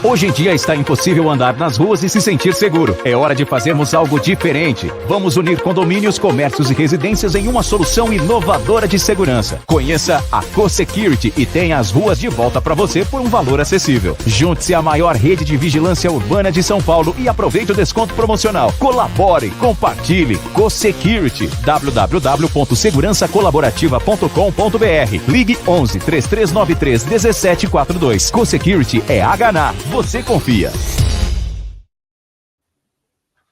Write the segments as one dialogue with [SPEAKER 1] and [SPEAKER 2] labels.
[SPEAKER 1] Hoje em dia está impossível andar nas ruas e se sentir seguro. É hora de fazermos algo diferente. Vamos unir condomínios, comércios e residências em uma solução inovadora de segurança. Conheça a CoSecurity e tenha as ruas de volta para você por um valor acessível. Junte-se à maior rede de vigilância urbana de São Paulo e aproveite o desconto promocional. Colabore, compartilhe. CoSecurity. www.segurançacolaborativa.com.br. Ligue 11 3393 1742. CoSecurity é Hana. Você confia.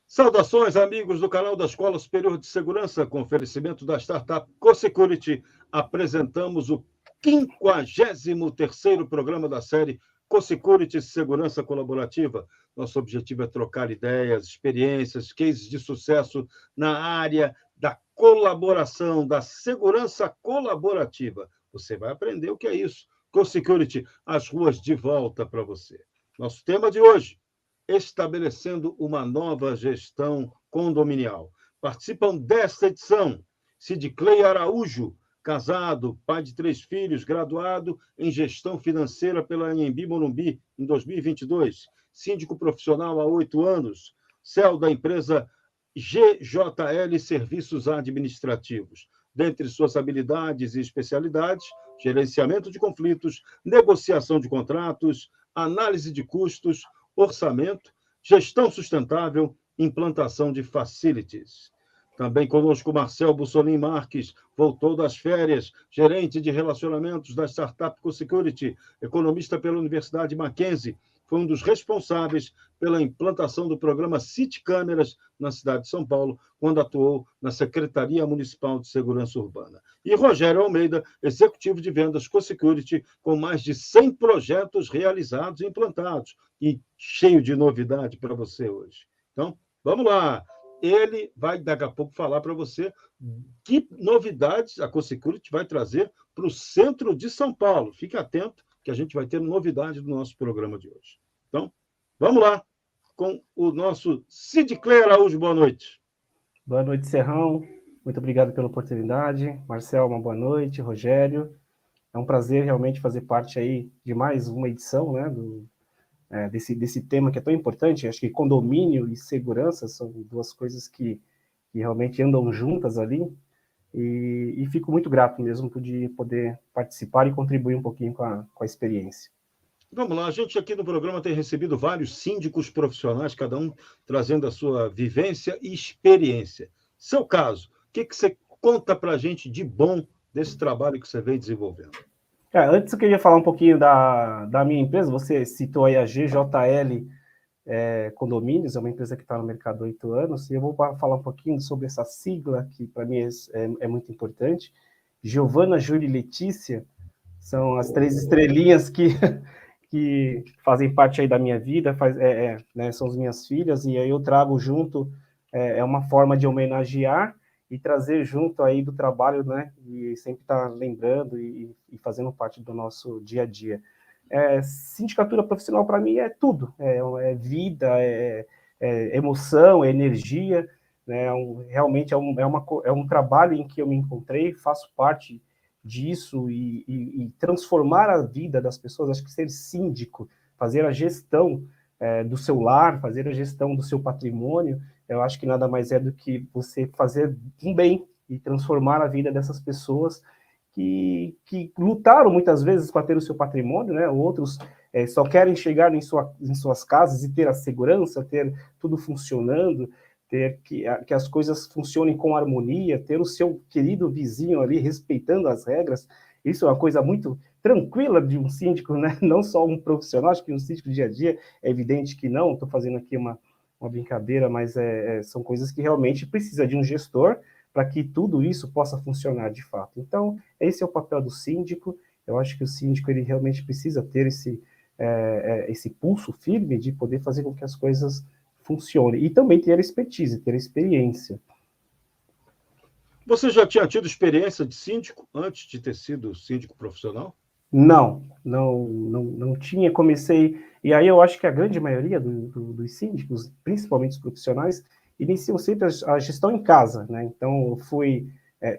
[SPEAKER 2] Saudações, amigos do canal da Escola Superior de Segurança. Com oferecimento da startup CoSecurity, apresentamos o 53º programa da série CoSecurity Segurança Colaborativa. Nosso objetivo é trocar ideias, experiências, cases de sucesso na área da colaboração, da segurança colaborativa. Você vai aprender o que é isso. CoSecurity, as ruas de volta para você. Nosso tema de hoje, estabelecendo uma nova gestão condominial. Participam desta edição Cid Clay Araújo, casado, pai de 3 filhos, graduado em gestão financeira pela Anhembi Morumbi em 2022, síndico profissional há 8 anos, CEO da empresa GJL Serviços Administrativos. Dentre suas habilidades e especialidades, gerenciamento de conflitos, negociação de contratos, análise de custos, orçamento, gestão sustentável, implantação de facilities. Também conosco Marcel Bussolin Marques, voltou das férias, gerente de relacionamentos da startup CoSecurity, economista pela Universidade Mackenzie, foi um dos responsáveis pela implantação do programa City Câmeras na cidade de São Paulo, quando atuou na Secretaria Municipal de Segurança Urbana. E Rogério Almeida, executivo de vendas CoSecurity, com mais de 100 projetos realizados e implantados, e cheio de novidade para você hoje. Então, vamos lá. Ele vai, daqui a pouco, falar para você que novidades a CoSecurity vai trazer para o centro de São Paulo. Fique atento, que a gente vai ter novidade no nosso programa de hoje. Então, vamos lá com o nosso Cid Clay Araújo. Boa noite.
[SPEAKER 3] Boa noite, Serrão. Muito obrigado pela oportunidade. Marcel, uma boa noite. Rogério, é um prazer realmente fazer parte aí de mais uma edição, né, desse tema que é tão importante. Acho que condomínio e segurança são duas coisas que realmente andam juntas ali. E fico muito grato mesmo de poder participar e contribuir um pouquinho com a experiência.
[SPEAKER 2] Vamos lá, a gente aqui no programa tem recebido vários síndicos profissionais, cada um trazendo a sua vivência e experiência. Seu caso, o que você conta para a gente de bom desse trabalho que você vem desenvolvendo?
[SPEAKER 3] Antes eu queria falar um pouquinho da minha empresa. Você citou aí a GJL Condomínios, é uma empresa que está no mercado há 8 anos, e eu vou falar um pouquinho sobre essa sigla, que para mim é muito importante. Giovana, Júlia e Letícia são as 3 estrelinhas que fazem parte aí da minha vida, né, são as minhas filhas, e aí eu trago junto, é uma forma de homenagear e trazer junto aí do trabalho, né, e sempre estar lembrando e fazendo parte do nosso dia a dia. Sindicatura profissional para mim é tudo, é vida, é emoção, é energia, né, realmente é um trabalho em que eu me encontrei, faço parte disso e transformar a vida das pessoas. Acho que ser síndico, fazer a gestão do seu lar, fazer a gestão do seu patrimônio, eu acho que nada mais é do que você fazer um bem e transformar a vida dessas pessoas que lutaram muitas vezes para ter o seu patrimônio, né? Outros só querem chegar em suas casas e ter a segurança, ter tudo funcionando, ter que as coisas funcionem com harmonia, ter o seu querido vizinho ali respeitando as regras. Isso é uma coisa muito tranquila de um síndico, né? Não só um profissional. Acho que um síndico dia a dia é evidente que não, estou fazendo aqui uma brincadeira, mas são coisas que realmente precisa de um gestor para que tudo isso possa funcionar de fato. Então, esse é o papel do síndico. Eu acho que o síndico ele realmente precisa ter esse pulso firme de poder fazer com que as coisas funcionem. E também ter expertise, ter experiência.
[SPEAKER 2] Você já tinha tido experiência de síndico antes de ter sido síndico profissional?
[SPEAKER 3] Não tinha. Comecei, e aí eu acho que a grande maioria dos síndicos, principalmente os profissionais, iniciam sempre a gestão em casa, né? Então, eu fui,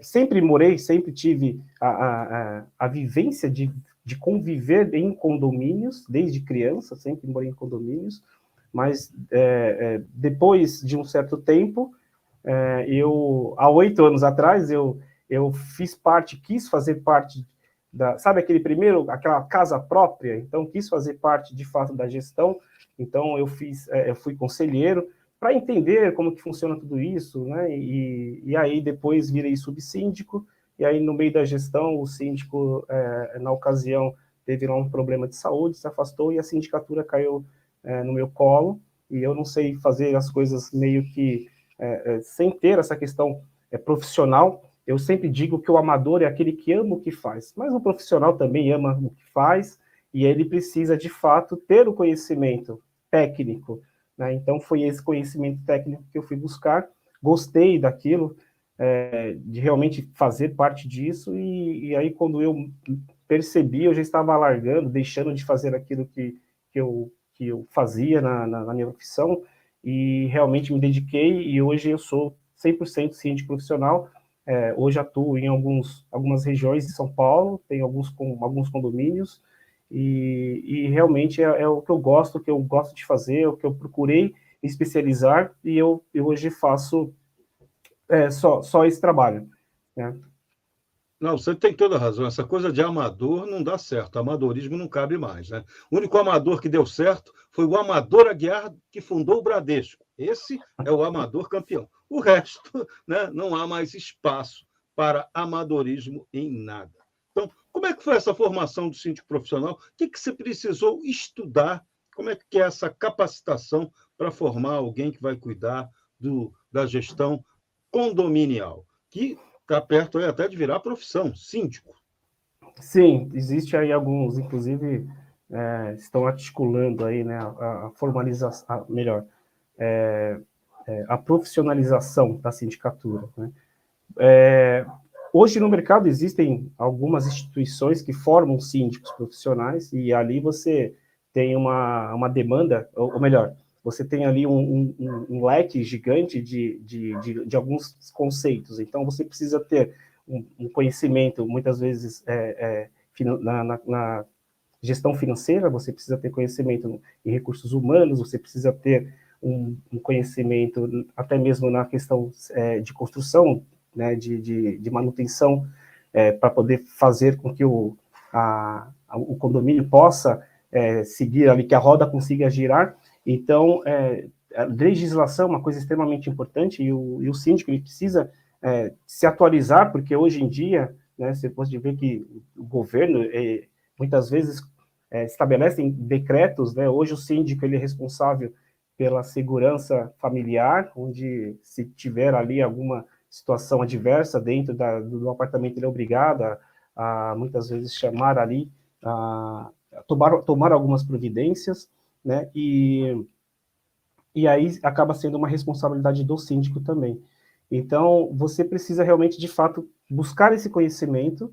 [SPEAKER 3] sempre morei, sempre tive a vivência de de conviver em condomínios, desde criança, sempre morei em condomínios, mas depois de um certo tempo, há 8 anos atrás, eu quis fazer parte sabe aquela casa própria? Então, quis fazer parte, de fato, da gestão. Então, eu fui conselheiro para entender como que funciona tudo isso, né? E aí, depois, virei subsíndico, e aí, no meio da gestão, o síndico, na ocasião, teve um problema de saúde, se afastou, e a sindicatura caiu no meu colo, e eu não sei fazer as coisas meio que sem ter essa questão profissional. Eu sempre digo que o amador é aquele que ama o que faz, mas o profissional também ama o que faz, e ele precisa, de fato, ter o conhecimento técnico, né? Então, foi esse conhecimento técnico que eu fui buscar, gostei daquilo, de realmente fazer parte disso, e aí, quando eu percebi, eu já estava largando, deixando de fazer aquilo que eu fazia na minha profissão, e realmente me dediquei, e hoje eu sou 100% síndico profissional. Hoje atuo em algumas regiões de São Paulo, tenho alguns condomínios, e realmente é o que eu gosto de fazer, é o que eu procurei me especializar, e eu hoje faço só esse trabalho, né?
[SPEAKER 2] Não, você tem toda a razão. Essa coisa de amador não dá certo. Amadorismo não cabe mais, né? O único amador que deu certo foi o Amador Aguiar, que fundou o Bradesco. Esse é o amador campeão. O resto, né, não há mais espaço para amadorismo em nada. Então, como é que foi essa formação do síndico profissional? O que você precisou estudar? Como é que é essa capacitação para formar alguém que vai cuidar da gestão condominial? Que está perto aí até de virar profissão, síndico.
[SPEAKER 3] Sim, existe aí alguns, inclusive, estão articulando aí, né, a formalização, melhor, a profissionalização da sindicatura, né? Hoje no mercado existem algumas instituições que formam síndicos profissionais, e ali você tem uma demanda, ou melhor, você tem ali um leque gigante de alguns conceitos. Então, você precisa ter um conhecimento, muitas vezes, na gestão financeira, você precisa ter conhecimento em recursos humanos, você precisa ter um conhecimento até mesmo na questão de construção, né, de manutenção, para poder fazer com que o condomínio possa seguir ali, que a roda consiga girar. Então, a legislação é uma coisa extremamente importante, e o síndico ele precisa se atualizar, porque hoje em dia, né, você pode ver que o governo muitas vezes estabelecem decretos, né? Hoje o síndico ele é responsável pela segurança familiar, onde se tiver ali alguma situação adversa dentro do apartamento, ele é obrigado a muitas vezes chamar ali, a tomar algumas providências, né? E aí acaba sendo uma responsabilidade do síndico também. Então, você precisa realmente, de fato, buscar esse conhecimento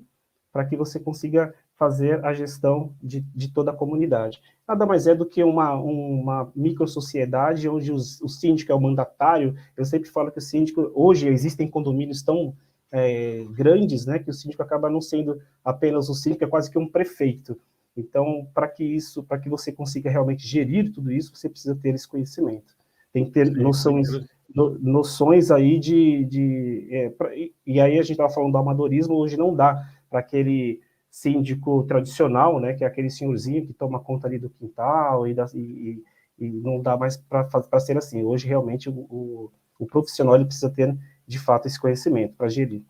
[SPEAKER 3] para que você consiga fazer a gestão de toda a comunidade. Nada mais é do que uma microsociedade onde o síndico é o mandatário. Eu sempre falo que o síndico, hoje existem condomínios tão grandes, né, que o síndico acaba não sendo apenas o síndico, é quase que um prefeito. Então, para que você consiga realmente gerir tudo isso, você precisa ter esse conhecimento. Tem que ter noções aí e aí a gente estava falando do amadorismo, hoje não dá para aquele síndico tradicional, né, que é aquele senhorzinho que toma conta ali do quintal, e não dá mais para ser assim. Hoje, realmente, o profissional ele precisa ter, de fato, esse conhecimento para gerir.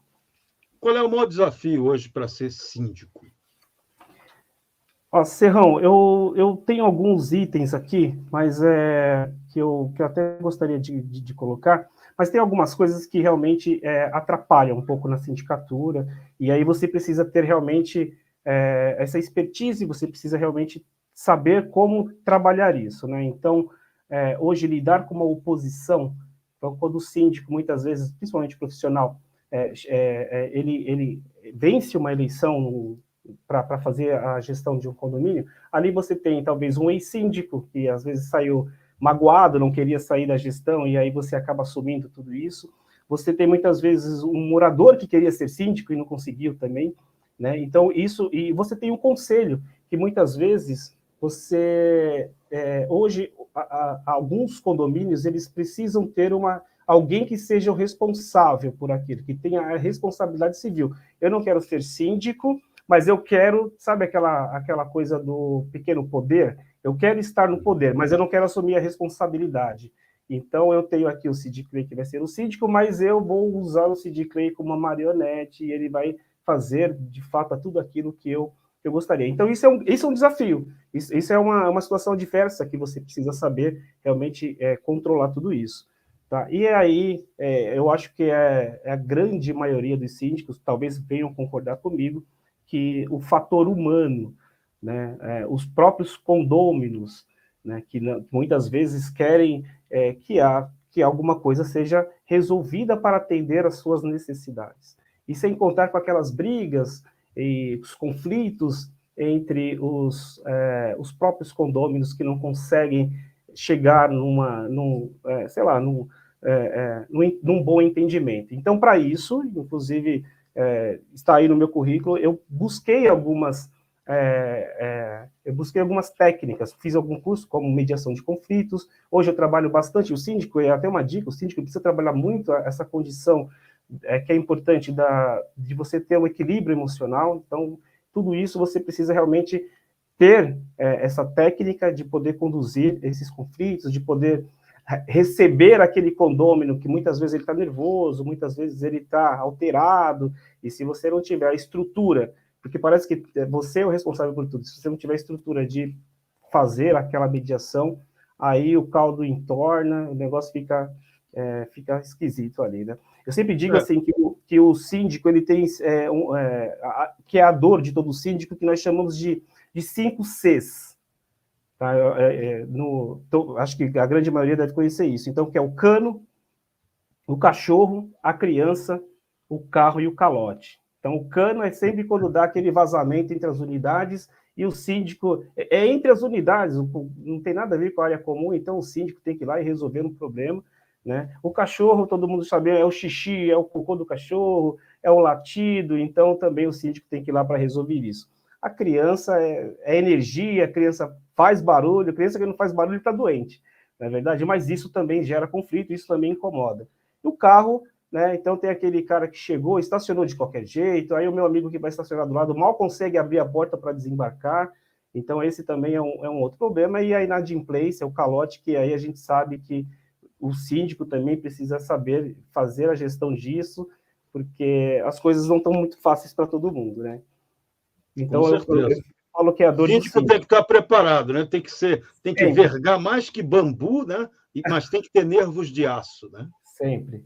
[SPEAKER 2] Qual é o maior desafio hoje para ser síndico?
[SPEAKER 3] Serrão, eu tenho alguns itens aqui, mas que eu até gostaria de colocar, mas tem algumas coisas que realmente atrapalham um pouco na sindicatura, e aí você precisa ter realmente essa expertise, você precisa realmente saber como trabalhar isso, né? Então, hoje, lidar com uma oposição, então, quando o síndico, muitas vezes, principalmente profissional, ele vence uma eleição para fazer a gestão de um condomínio, ali você tem talvez um ex-síndico que às vezes saiu magoado, não queria sair da gestão, e aí você acaba assumindo tudo isso. Você tem muitas vezes um morador que queria ser síndico e não conseguiu também. né? Então, isso... E você tem um conselho, que muitas vezes você... hoje, alguns condomínios, eles precisam ter alguém que seja o responsável por aquilo, que tenha a responsabilidade civil. Eu não quero ser síndico, mas eu quero, sabe aquela coisa do pequeno poder? Eu quero estar no poder, mas eu não quero assumir a responsabilidade. Então, eu tenho aqui o Sid Clay, que vai ser o síndico, mas eu vou usar o Sid Clay como uma marionete, e ele vai fazer, de fato, tudo aquilo que eu gostaria. Então, isso é um desafio. Isso é uma situação diversa que você precisa saber realmente controlar tudo isso. Tá? E aí, eu acho que a grande maioria dos síndicos, talvez venham concordar comigo, que o fator humano, né, os próprios condôminos, né, que muitas vezes querem que alguma coisa seja resolvida para atender às suas necessidades. E sem contar com aquelas brigas e os conflitos entre os próprios condôminos que não conseguem chegar num bom entendimento. Então, para isso, inclusive, está aí no meu currículo, eu busquei algumas técnicas, fiz algum curso como mediação de conflitos. Hoje eu trabalho bastante, o síndico, é até uma dica, o síndico precisa trabalhar muito essa condição que é importante de você ter um equilíbrio emocional. Então, tudo isso você precisa realmente ter essa técnica de poder conduzir esses conflitos, de poder receber aquele condômino que muitas vezes ele está nervoso, muitas vezes ele está alterado, e se você não tiver a estrutura, porque parece que você é o responsável por tudo, se você não tiver a estrutura de fazer aquela mediação, aí o caldo entorna, o negócio fica esquisito ali, né? Eu sempre digo assim que o síndico ele tem que é a dor de todo síndico, que nós chamamos de 5 Cs. Tá? Acho que a grande maioria deve conhecer isso. Então, que é o cano, o cachorro, a criança, o carro e o calote. Então, o cano é sempre quando dá aquele vazamento entre as unidades, e o síndico é entre as unidades, não tem nada a ver com a área comum, então o síndico tem que ir lá e resolver um problema, né? O cachorro, todo mundo sabe, é o xixi, é o cocô do cachorro, é o latido, então também o síndico tem que ir lá para resolver isso. A criança é energia, a criança faz barulho, a criança que não faz barulho está doente, não é verdade? Mas isso também gera conflito, isso também incomoda. E o carro, né? Então tem aquele cara que chegou, estacionou de qualquer jeito, aí o meu amigo que vai estacionar do lado mal consegue abrir a porta para desembarcar, então esse também é um outro problema. E a inadimplência, o calote, que aí a gente sabe que o síndico também precisa saber fazer a gestão disso, porque as coisas não estão muito fáceis para todo mundo, né? Então, eu falo que é a dor do síndico.
[SPEAKER 2] Tem que estar preparado, né? Tem que vergar mais que bambu, né? Mas tem que ter nervos de aço, né?
[SPEAKER 3] Sempre.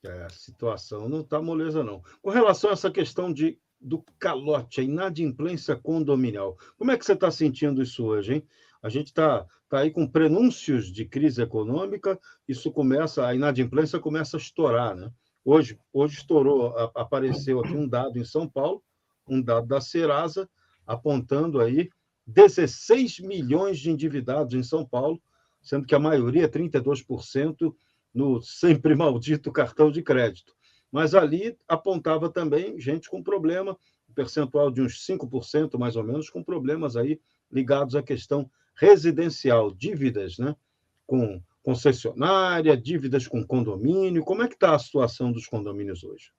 [SPEAKER 2] A situação não está moleza, não. Com relação a essa questão do calote, a inadimplência condominial, como é que você está sentindo isso hoje, hein? A gente está aí com prenúncios de crise econômica, a inadimplência começa a estourar, né? Hoje estourou, apareceu aqui um dado em São Paulo, um dado da Serasa, apontando aí 16 milhões de endividados em São Paulo, sendo que a maioria, 32%, no sempre maldito cartão de crédito. Mas ali apontava também gente com problema, um percentual de uns 5%, mais ou menos, com problemas aí ligados à questão residencial, dívidas, né? Com concessionária, dívidas com condomínio. Como é que está a situação dos condomínios hoje?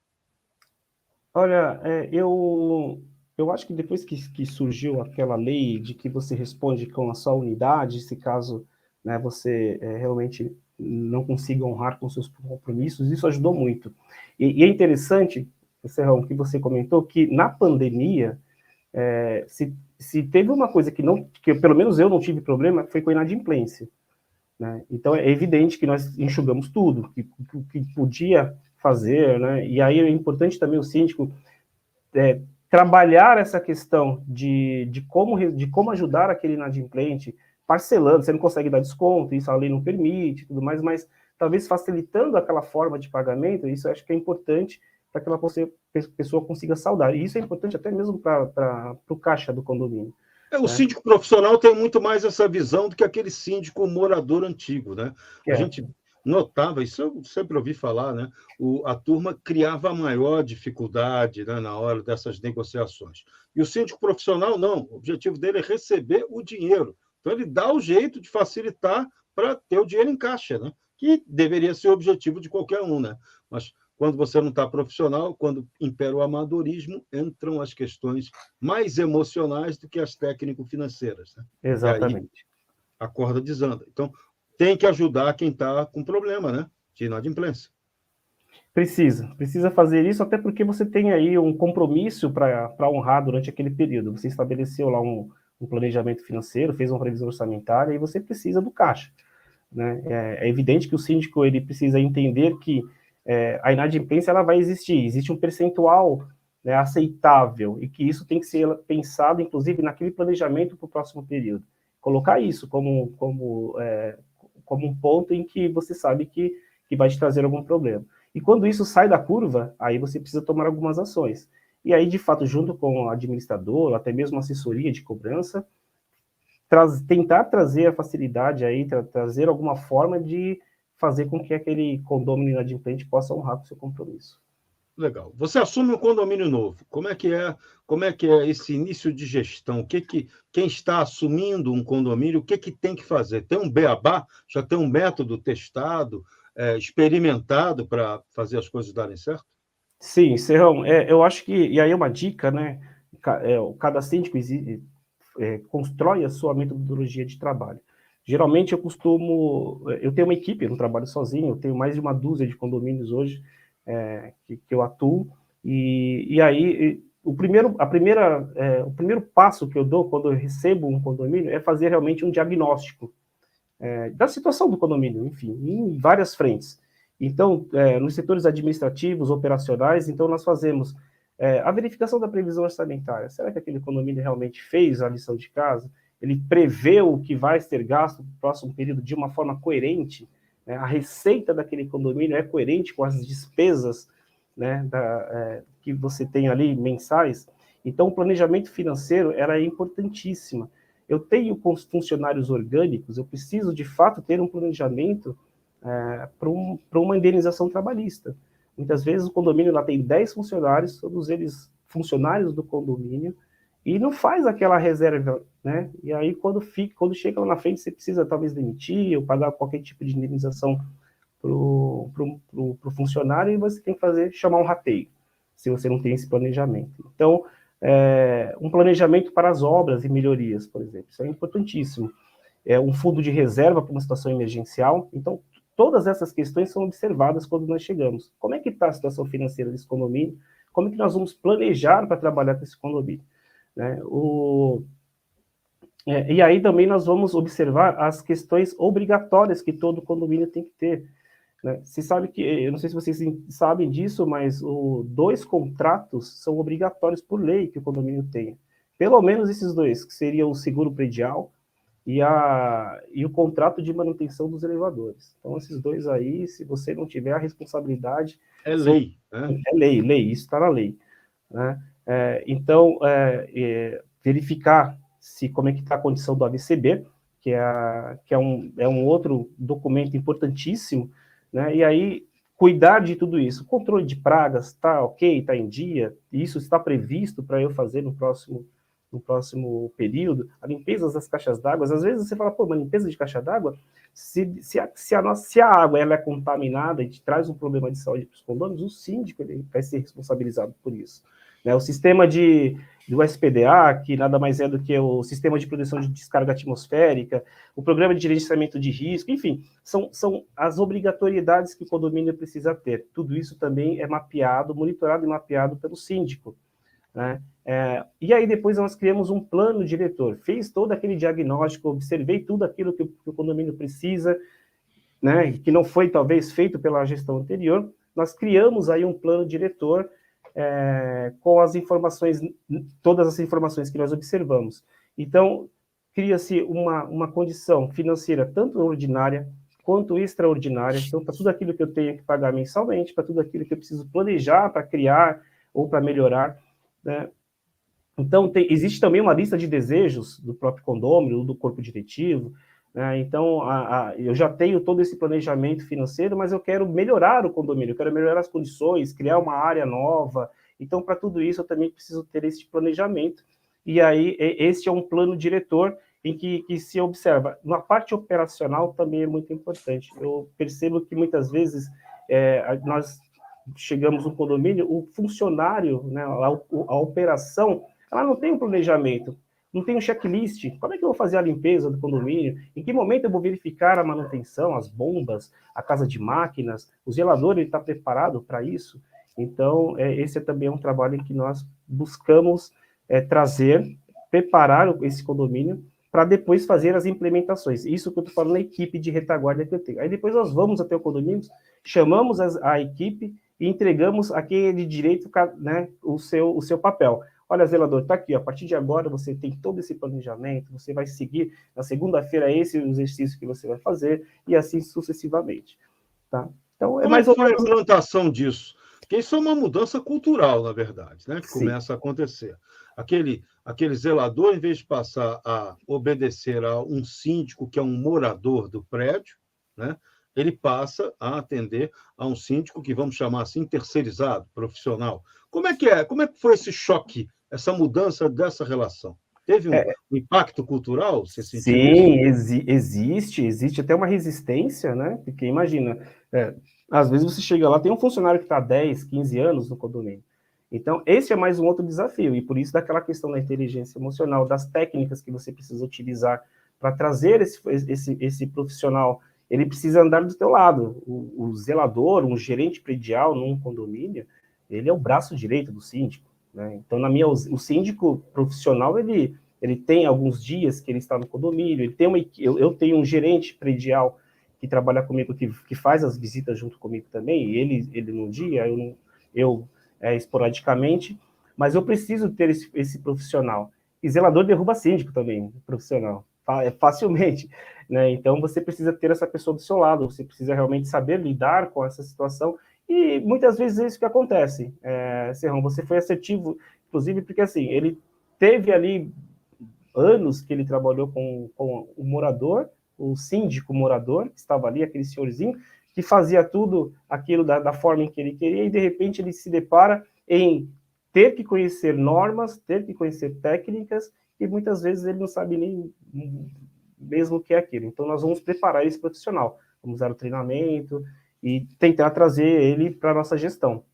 [SPEAKER 3] Olha, eu acho que depois que surgiu aquela lei de que você responde com a sua unidade, se caso, né, você realmente não consiga honrar com seus compromissos, isso ajudou muito. E é interessante, Serrão, que você comentou que na pandemia, se teve uma coisa que pelo menos eu não tive problema, foi com a inadimplência, né? Então é evidente que nós enxugamos tudo, que podia fazer, né? E aí é importante também o síndico trabalhar essa questão de como ajudar aquele inadimplente, parcelando. Você não consegue dar desconto, isso a lei não permite, tudo mais, mas talvez facilitando aquela forma de pagamento, isso eu acho que é importante para que a pessoa consiga saldar. E isso é importante até mesmo para o caixa do condomínio.
[SPEAKER 2] O síndico profissional tem muito mais essa visão do que aquele síndico morador antigo, né? A gente notava, isso eu sempre ouvi falar, né? A turma criava maior dificuldade, né, na hora dessas negociações. E o síndico profissional, não. O objetivo dele é receber o dinheiro. Então, ele dá o jeito de facilitar para ter o dinheiro em caixa, né? Que deveria ser o objetivo de qualquer um, né? Mas quando você não está profissional, quando impera o amadorismo, entram as questões mais emocionais do que as técnico-financeiras, né? E aí
[SPEAKER 3] Exatamente.
[SPEAKER 2] a corda desanda. Então, tem que ajudar quem está com problema, né? De inadimplência.
[SPEAKER 3] Precisa fazer isso, até porque você tem aí um compromisso para honrar durante aquele período. Você estabeleceu lá um planejamento financeiro, fez uma previsão orçamentária e você precisa do caixa, né? É evidente que o síndico ele precisa entender que a inadimplência ela vai existir, existe um percentual, né, aceitável e que isso tem que ser pensado, inclusive, naquele planejamento para o próximo período. Colocar isso como um ponto em que você sabe que vai te trazer algum problema. E quando isso sai da curva, aí você precisa tomar algumas ações. E aí, de fato, junto com o administrador, até mesmo assessoria de cobrança, tentar trazer a facilidade aí, trazer alguma forma de fazer com que aquele condomínio inadimplente possa honrar com o seu compromisso.
[SPEAKER 2] Legal. Você assume um condomínio novo. Como é que é esse início de gestão? Quem está assumindo um condomínio, o que tem que fazer? Tem um beabá? Já tem um método testado, experimentado para fazer as coisas darem certo?
[SPEAKER 3] Sim, Serrão, eu acho que, e aí é uma dica, né? Cada síndico constrói a sua metodologia de trabalho. Geralmente eu tenho uma equipe, eu não trabalho sozinho, eu tenho mais de uma dúzia de condomínios hoje que eu atuo, e aí o primeiro passo que eu dou quando eu recebo um condomínio é fazer realmente um diagnóstico da situação do condomínio, enfim, em várias frentes. Então, nos setores administrativos, operacionais, então nós fazemos a verificação da previsão orçamentária. Será que aquele condomínio realmente fez a lição de casa? Ele preveu o que vai ser gasto no próximo período de uma forma coerente? Né? A receita daquele condomínio é coerente com as despesas, né, que você tem ali mensais? Então, o planejamento financeiro era importantíssimo. Eu tenho com os funcionários orgânicos, eu preciso de fato ter um planejamento para uma indenização trabalhista. Muitas vezes o condomínio lá tem 10 funcionários, todos eles funcionários do condomínio, e não faz aquela reserva, né? E aí quando chega lá na frente, você precisa talvez demitir ou pagar qualquer tipo de indenização para o funcionário, e você tem que chamar um rateio, se você não tem esse planejamento. Então, um planejamento para as obras e melhorias, por exemplo, isso é importantíssimo. Um fundo de reserva para uma situação emergencial. Então, todas essas questões são observadas quando nós chegamos. Como é que está a situação financeira desse condomínio? Como é que nós vamos planejar para trabalhar com esse condomínio? Né? E aí também nós vamos observar as questões obrigatórias que todo condomínio tem que ter. Né? Se sabe que, eu não sei se vocês sabem disso, mas 2 contratos são obrigatórios por lei que o condomínio tenha. Pelo menos esses 2, que seriam o seguro predial e o contrato de manutenção dos elevadores. Então, esses 2 aí, se você não tiver a responsabilidade...
[SPEAKER 2] É lei, né?
[SPEAKER 3] É lei, isso está na lei. Né? Então, verificar como é que está a condição do AVCB, que é um outro documento importantíssimo, né? E aí cuidar de tudo isso. Controle de pragas, está ok, está em dia, isso está previsto para eu fazer no próximo período. A limpeza das caixas d'água, às vezes você fala, pô, mas limpeza de caixa d'água, se a água ela é contaminada e te traz um problema de saúde para os condomínios, o síndico ele vai ser responsabilizado por isso. Né? O sistema do SPDA, que nada mais é do que o Sistema de Proteção de Descarga Atmosférica, o Programa de Gerenciamento de Risco, enfim, são as obrigatoriedades que o condomínio precisa ter. Tudo isso também é mapeado, monitorado e mapeado pelo síndico. Né? E aí depois nós criamos um plano diretor, fez todo aquele diagnóstico, observei tudo aquilo que o condomínio precisa, né, que não foi talvez feito pela gestão anterior, nós criamos aí um plano diretor com todas as informações que nós observamos. Então, cria-se uma condição financeira tanto ordinária quanto extraordinária, então para tudo aquilo que eu tenho que pagar mensalmente, para tudo aquilo que eu preciso planejar para criar ou para melhorar, né? Então, existe também uma lista de desejos do próprio condômino, do corpo diretivo, né? Então, eu já tenho todo esse planejamento financeiro, mas eu quero melhorar o condomínio, eu quero melhorar as condições, criar uma área nova. Então, para tudo isso, eu também preciso ter esse planejamento. E aí, esse é um plano diretor em que se observa. Na parte operacional também é muito importante. Eu percebo que muitas vezes nós chegamos no condomínio, o funcionário, né, a operação, ela não tem um planejamento, não tem um checklist. Como é que eu vou fazer a limpeza do condomínio? Em que momento eu vou verificar a manutenção, as bombas, a casa de máquinas? O zelador está preparado para isso? Então, esse também é um trabalho em que nós buscamos trazer, preparar esse condomínio para depois fazer as implementações. Isso que eu estou falando na equipe de retaguarda que eu tenho. Aí depois nós vamos até o condomínio, chamamos a equipe e entregamos aquele direito, né, o seu papel. Olha, zelador, está aqui, ó, a partir de agora você tem todo esse planejamento, você vai seguir, na segunda-feira esse é o exercício que você vai fazer, e assim sucessivamente. Tá? Então,
[SPEAKER 2] Como é que foi a implantação disso? Porque isso é uma mudança cultural, na verdade, né, que começa a acontecer. Aquele zelador, em vez de passar a obedecer a um síndico, que é um morador do prédio, né, ele passa a atender a um síndico que, vamos chamar assim, terceirizado, profissional. Como é que foi esse choque, essa mudança dessa relação? Teve um impacto cultural? Você sentiu isso?
[SPEAKER 3] Sim, existe até uma resistência, né? Porque imagina, às vezes você chega lá, tem um funcionário que está há 10, 15 anos no condomínio. Então, esse é mais um outro desafio, e por isso daquela questão da inteligência emocional, das técnicas que você precisa utilizar para trazer esse profissional. Ele precisa andar do teu lado. O zelador, um gerente predial num condomínio, ele é o braço direito do síndico, né? Então, o síndico profissional, ele tem alguns dias que ele está no condomínio, eu tenho um gerente predial que trabalha comigo, que faz as visitas junto comigo também, e ele num dia, eu esporadicamente, mas eu preciso ter esse profissional. E zelador derruba síndico também, profissional, facilmente, né? Então, você precisa ter essa pessoa do seu lado, você precisa realmente saber lidar com essa situação, e muitas vezes é isso que acontece. Serrão, você foi assertivo, inclusive, porque assim, ele teve ali anos que ele trabalhou com o morador, o síndico morador, que estava ali, aquele senhorzinho, que fazia tudo aquilo da forma em que ele queria, e de repente ele se depara em ter que conhecer normas, ter que conhecer técnicas, e muitas vezes ele não sabe nem mesmo o que é aquilo. Então nós vamos preparar esse profissional, vamos dar o treinamento e tentar trazer ele para a nossa gestão.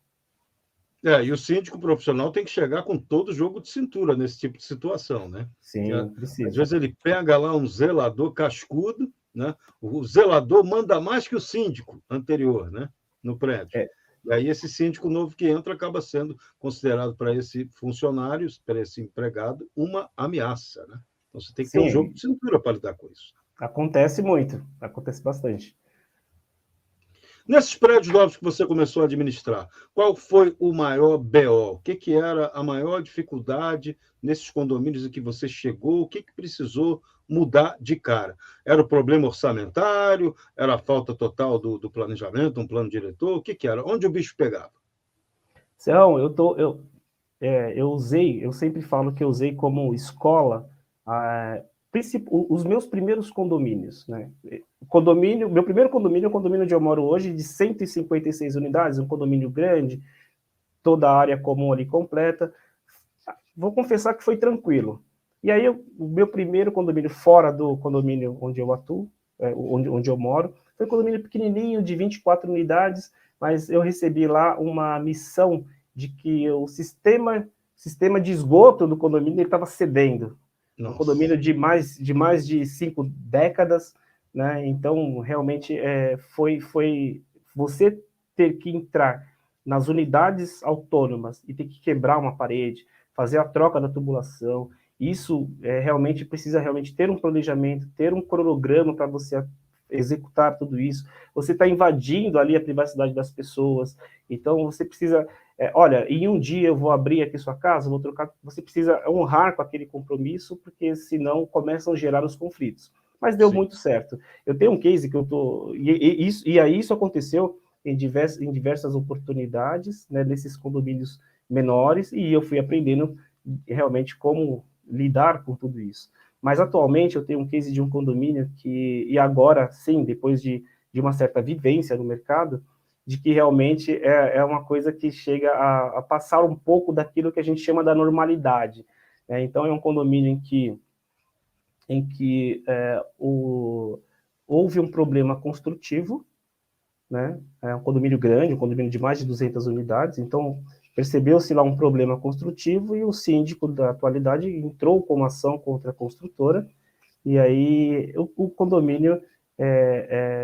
[SPEAKER 2] E o síndico profissional tem que chegar com todo o jogo de cintura nesse tipo de situação, né?
[SPEAKER 3] Sim, precisa.
[SPEAKER 2] Às vezes ele pega lá um zelador cascudo, né? O zelador manda mais que o síndico anterior, né? No prédio. E aí esse síndico novo que entra acaba sendo considerado para esse funcionário, para esse empregado, uma ameaça, né? Então você tem que ter um jogo de cintura para lidar com isso.
[SPEAKER 3] Acontece muito, acontece bastante.
[SPEAKER 2] Nesses prédios novos que você começou a administrar, qual foi o maior BO? O que era a maior dificuldade nesses condomínios em que você chegou? O que precisou mudar de cara? Era o problema orçamentário? Era a falta total do planejamento, um plano diretor? O que era? Onde o bicho pegava?
[SPEAKER 3] Então, eu sempre falo que eu usei como escola os meus primeiros condomínios, né? Meu primeiro condomínio é o condomínio onde eu moro hoje, de 156 unidades, um condomínio grande, toda a área comum ali completa. Vou confessar que foi tranquilo. E aí, o meu primeiro condomínio fora do condomínio onde eu atuo, onde eu moro, foi um condomínio pequenininho, de 24 unidades, mas eu recebi lá uma missão de que o sistema de esgoto do condomínio estava cedendo. Um condomínio de mais de 5 décadas, né? Então, realmente, foi você ter que entrar nas unidades autônomas e ter que quebrar uma parede, fazer a troca da tubulação. Isso realmente precisa ter um planejamento, ter um cronograma para você executar tudo isso. Você está invadindo ali a privacidade das pessoas, então você precisa... olha, em um dia eu vou abrir aqui sua casa, vou trocar... Você precisa honrar com aquele compromisso, porque senão começam a gerar os conflitos. Mas deu muito certo. Eu tenho um case que eu estou... E aí isso aconteceu em diversas oportunidades, né, nesses condomínios menores, e eu fui aprendendo realmente como lidar com tudo isso. Mas atualmente eu tenho um case de um condomínio e agora sim, depois de uma certa vivência no mercado, de que realmente é uma coisa que chega a passar um pouco daquilo que a gente chama da normalidade, né? Então é um condomínio em que houve um problema construtivo, né? É um condomínio grande, um condomínio de mais de 200 unidades, então percebeu-se lá um problema construtivo e o síndico da atualidade entrou com uma ação contra a construtora, e aí o condomínio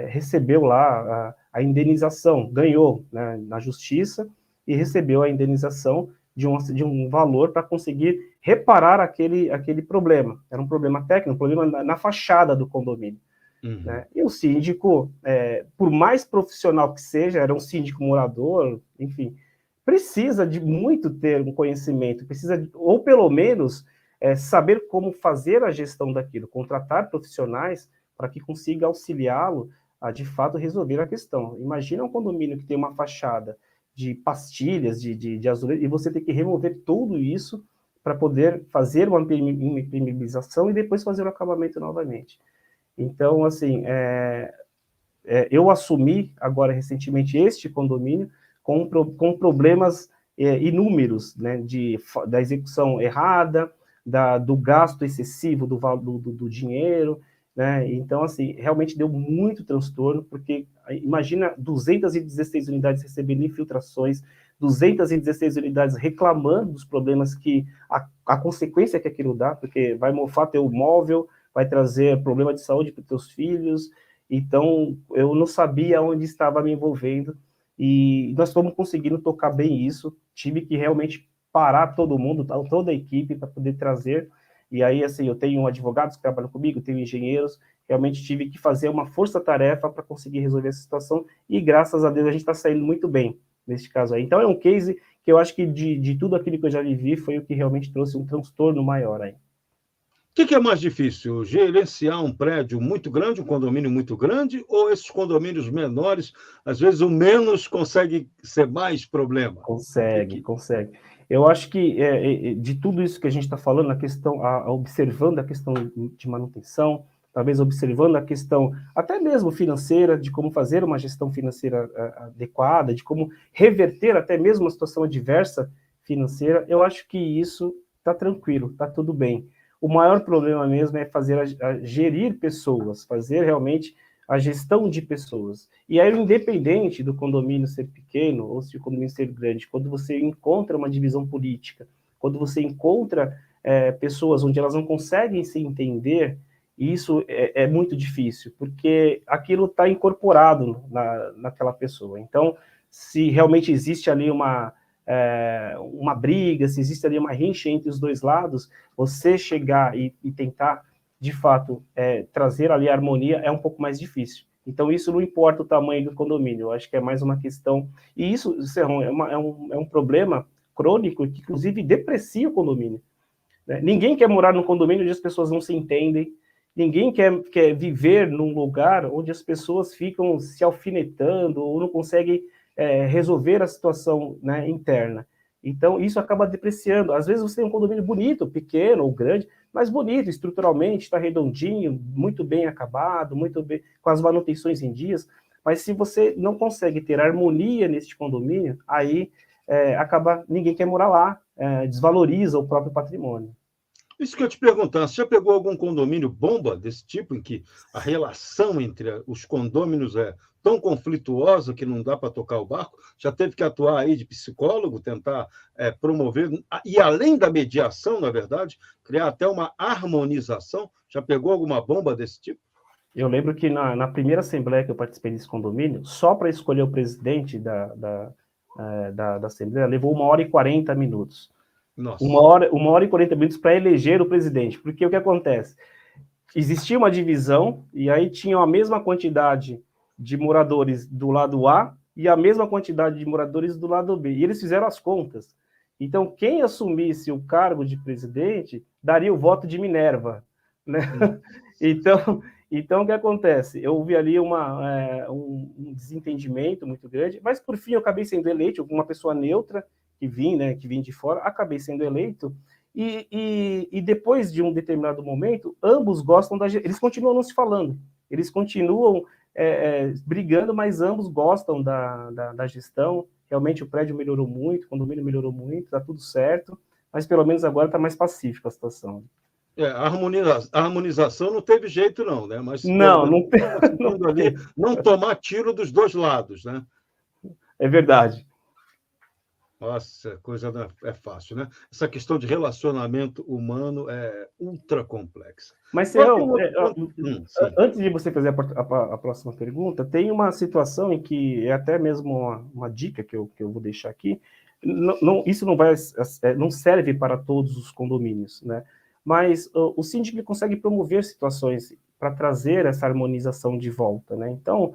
[SPEAKER 3] recebeu lá a indenização, ganhou, né, na justiça e recebeu a indenização de um valor para conseguir reparar aquele problema. Era um problema técnico, um problema na fachada do condomínio.
[SPEAKER 2] Uhum.
[SPEAKER 3] Né? E o síndico, por mais profissional que seja, era um síndico morador, enfim, precisa de muito ter um conhecimento, precisa, ou pelo menos, saber como fazer a gestão daquilo, contratar profissionais para que consiga auxiliá-lo a, de fato, resolver a questão. Imagina um condomínio que tem uma fachada de pastilhas, de azulejo, e você tem que remover tudo isso para poder fazer uma impermeabilização e depois fazer o acabamento novamente. Então, assim, eu assumi agora recentemente este condomínio com problemas inúmeros, né, da execução errada, do gasto excessivo do dinheiro, né? Então, assim, realmente deu muito transtorno, porque imagina 216 unidades recebendo infiltrações, 216 unidades reclamando dos problemas a consequência que aquilo dá, porque vai mofar teu móvel, vai trazer problema de saúde para os teus filhos. Então, eu não sabia onde estava me envolvendo, e nós fomos conseguindo tocar bem isso. Tive que realmente parar todo mundo, toda a equipe, para poder trazer. E aí, assim, eu tenho advogados que trabalham comigo, tenho engenheiros, realmente tive que fazer uma força-tarefa para conseguir resolver essa situação, e graças a Deus a gente está saindo muito bem nesse caso aí. Então, é um case que eu acho que de tudo aquilo que eu já vivi, foi o que realmente trouxe um transtorno maior aí.
[SPEAKER 2] O que é mais difícil, gerenciar um prédio muito grande, um condomínio muito grande, ou esses condomínios menores, às vezes o menos consegue ser mais problema?
[SPEAKER 3] Consegue. Eu acho que de tudo isso que a gente está falando, observando a questão de manutenção, talvez observando a questão até mesmo financeira, de como fazer uma gestão financeira adequada, de como reverter até mesmo uma situação adversa financeira, eu acho que isso está tranquilo, está tudo bem. O maior problema mesmo é gerir pessoas, fazer realmente a gestão de pessoas. E aí, independente do condomínio ser pequeno ou se o condomínio ser grande, quando você encontra uma divisão política, quando você encontra pessoas onde elas não conseguem se entender, isso é muito difícil, porque aquilo está incorporado naquela pessoa. Então, se realmente existe ali uma briga, se existe ali uma rincha entre os dois lados, você chegar e tentar, de fato, trazer ali a harmonia é um pouco mais difícil. Então, isso não importa o tamanho do condomínio, eu acho que é mais uma questão... E isso, Serrão, é um problema crônico que, inclusive, deprecia o condomínio. Né? Ninguém quer morar num condomínio onde as pessoas não se entendem, ninguém quer viver num lugar onde as pessoas ficam se alfinetando ou não conseguem resolver a situação, né, interna. Então, isso acaba depreciando. Às vezes você tem um condomínio bonito, pequeno ou grande, mas bonito, estruturalmente, está redondinho, muito bem acabado, muito bem, com as manutenções em dias, mas se você não consegue ter harmonia neste condomínio, aí ninguém quer morar lá, desvaloriza o próprio patrimônio.
[SPEAKER 2] Isso que eu te perguntar, você já pegou algum condomínio bomba desse tipo, em que a relação entre os condôminos é tão conflituosa que não dá para tocar o barco? Já teve que atuar aí de psicólogo, tentar promover, e além da mediação, na verdade, criar até uma harmonização? Já pegou alguma bomba desse tipo?
[SPEAKER 3] Eu lembro que na primeira assembleia que eu participei desse condomínio, só para escolher o presidente da assembleia, levou 1h40 minutos.
[SPEAKER 2] Nossa.
[SPEAKER 3] 1h40 minutos para eleger o presidente, porque o que acontece? Existia uma divisão, e aí tinham a mesma quantidade de moradores do lado A e a mesma quantidade de moradores do lado B, e eles fizeram as contas. Então, quem assumisse o cargo de presidente daria o voto de Minerva, né? Então, o que acontece? Eu vi ali um desentendimento muito grande, mas por fim eu acabei sendo eleito, uma pessoa neutra que vim de fora, acabei sendo eleito, e depois de um determinado momento, ambos gostam eles continuam não se falando, eles continuam brigando, mas ambos gostam da gestão. Realmente o prédio melhorou muito, o condomínio melhorou muito, está tudo certo, mas pelo menos agora está mais pacífica a situação.
[SPEAKER 2] A harmonização não teve jeito, não, né? Mas
[SPEAKER 3] não
[SPEAKER 2] ali, não tomar tiro dos dois lados, né?
[SPEAKER 3] É verdade.
[SPEAKER 2] Nossa, coisa não é fácil, né? Essa questão de relacionamento humano é ultra complexa.
[SPEAKER 3] Mas, Serrão, antes de você fazer a próxima pergunta, tem uma situação em que é até mesmo uma dica que eu vou deixar aqui. Isso não serve para todos os condomínios, né? Mas o síndico consegue promover situações para trazer essa harmonização de volta, né? Então,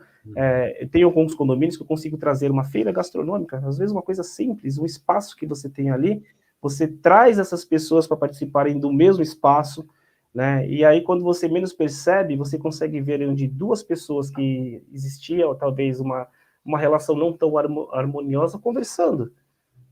[SPEAKER 3] tem alguns condomínios que eu consigo trazer uma feira gastronômica, às vezes uma coisa simples, um espaço que você tem ali, você traz essas pessoas para participarem do mesmo espaço, né? E aí, quando você menos percebe, você consegue ver onde duas pessoas que existia, ou talvez uma relação não tão harmoniosa, conversando,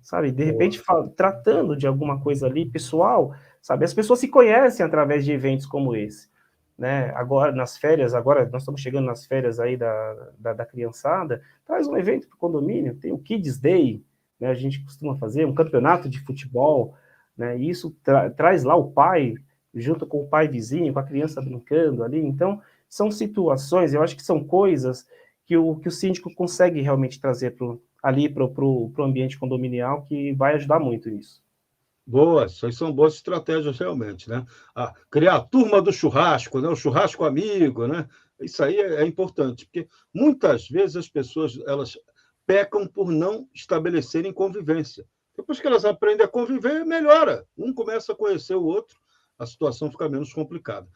[SPEAKER 3] sabe? De repente, tratando de alguma coisa ali, pessoal, sabe? As pessoas se conhecem através de eventos como esse, né? Agora, nas férias, nós estamos chegando nas férias aí da criançada, traz um evento para o condomínio, tem o Kids Day, né? A gente costuma fazer um campeonato de futebol, né? E isso traz lá o pai, junto com o pai vizinho, com a criança brincando ali. Então, são situações, eu acho que são coisas que o síndico consegue realmente trazer ali para o ambiente condominial, que vai ajudar muito nisso.
[SPEAKER 2] Boas, isso aí são boas estratégias realmente, né? Criar a turma do churrasco, né? O churrasco amigo, né? Isso aí é importante, porque muitas vezes as pessoas elas pecam por não estabelecerem convivência. Depois que elas aprendem a conviver, melhora. Um começa a conhecer o outro, a situação fica menos complicada.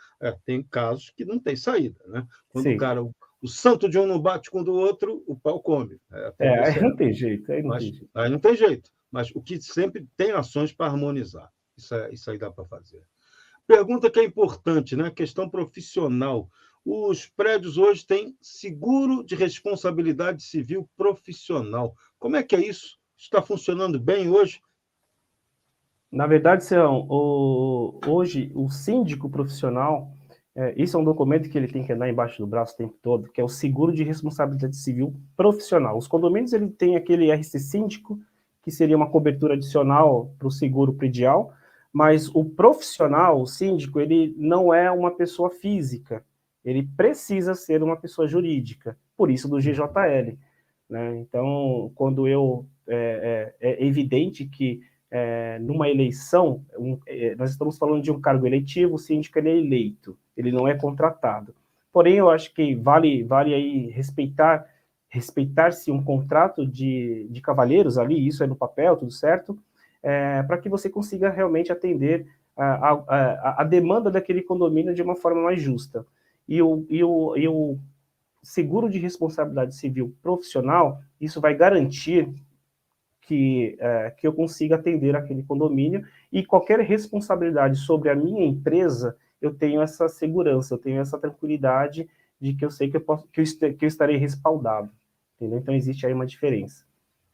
[SPEAKER 2] Tem casos que não tem saída, né? Quando
[SPEAKER 3] Sim.
[SPEAKER 2] o cara, o santo de um não bate com o do outro, o pau come.
[SPEAKER 3] Aí não tem jeito,
[SPEAKER 2] Aí não tem jeito. Mas o que sempre tem ações para harmonizar. Isso aí dá para fazer. Pergunta que é importante, né? Questão profissional. Os prédios hoje têm seguro de responsabilidade civil profissional. Como é que é isso? Está funcionando bem hoje?
[SPEAKER 3] Na verdade, Serrão, hoje o síndico profissional, isso é um documento que ele tem que andar embaixo do braço o tempo todo, que é o seguro de responsabilidade civil profissional. Os condomínios ele tem aquele RC Síndico, que seria uma cobertura adicional para o seguro predial, mas o profissional, o síndico, ele não é uma pessoa física, ele precisa ser uma pessoa jurídica, por isso do GJL, né? Então, quando é evidente que numa eleição, nós estamos falando de um cargo eletivo, o síndico ele é eleito, ele não é contratado. Porém, eu acho que vale aí respeitar-se um contrato de cavalheiros ali, isso é no papel, tudo certo, para que você consiga realmente atender a demanda daquele condomínio de uma forma mais justa. E o seguro de responsabilidade civil profissional, isso vai garantir que eu consiga atender aquele condomínio, e qualquer responsabilidade sobre a minha empresa, eu tenho essa segurança, eu tenho essa tranquilidade de que eu sei que eu estarei respaldado. Entendeu? Então, existe aí uma diferença.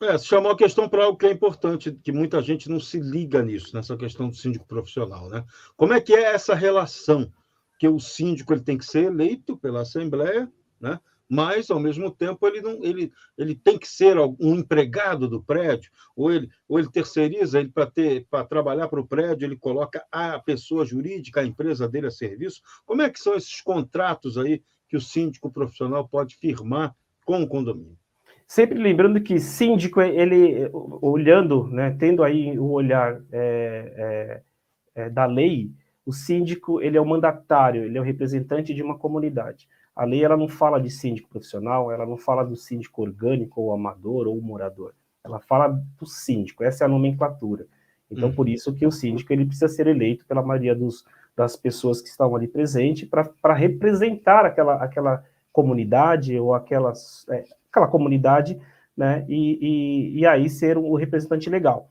[SPEAKER 2] Você chamou a questão para algo que é importante, que muita gente não se liga nisso, nessa questão do síndico profissional, né? Como é que é essa relação? Que o síndico ele tem que ser eleito pela Assembleia, né? Mas, ao mesmo tempo, ele tem que ser um empregado do prédio, ou ele terceiriza ele para trabalhar para o prédio, ele coloca a pessoa jurídica, a empresa dele a serviço. Como é que são esses contratos aí que o síndico profissional pode firmar com o condomínio?
[SPEAKER 3] Sempre lembrando que síndico, ele, olhando, né, tendo aí o olhar da lei, o síndico ele é o mandatário, ele é o representante de uma comunidade. A lei ela não fala de síndico profissional, ela não fala do síndico orgânico, ou amador, ou morador. Ela fala do síndico, essa é a nomenclatura. Então, por isso que o síndico ele precisa ser eleito pela maioria das pessoas que estão ali presentes para representar aquela comunidade, ou aquela comunidade, né, e aí ser o representante legal.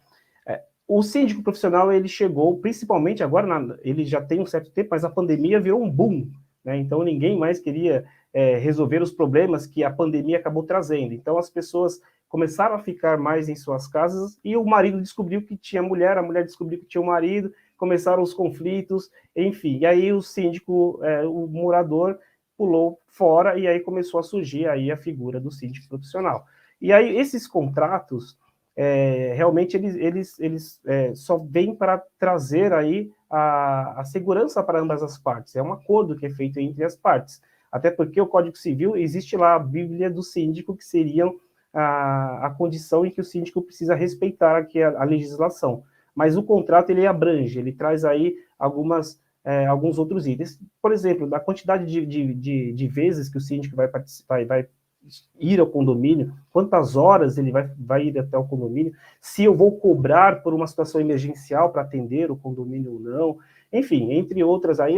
[SPEAKER 3] O síndico profissional, ele chegou, principalmente agora, ele já tem um certo tempo, mas a pandemia virou um boom, né? Então ninguém mais queria resolver os problemas que a pandemia acabou trazendo. Então as pessoas começaram a ficar mais em suas casas, e o marido descobriu que tinha mulher, a mulher descobriu que tinha o marido, começaram os conflitos, enfim. E aí o síndico, o morador, pulou fora e aí começou a surgir aí a figura do síndico profissional. E aí esses contratos, realmente eles só vêm para trazer aí a segurança para ambas as partes. É um acordo que é feito entre as partes. Até porque o Código Civil, existe lá a Bíblia do síndico, que seriam a condição em que o síndico precisa respeitar aqui a legislação. Mas o contrato, ele abrange, ele traz aí alguns outros itens. Por exemplo, da quantidade de vezes que o síndico vai participar e vai ir ao condomínio, quantas horas ele vai ir até o condomínio, se eu vou cobrar por uma situação emergencial para atender o condomínio ou não, enfim, entre outras aí,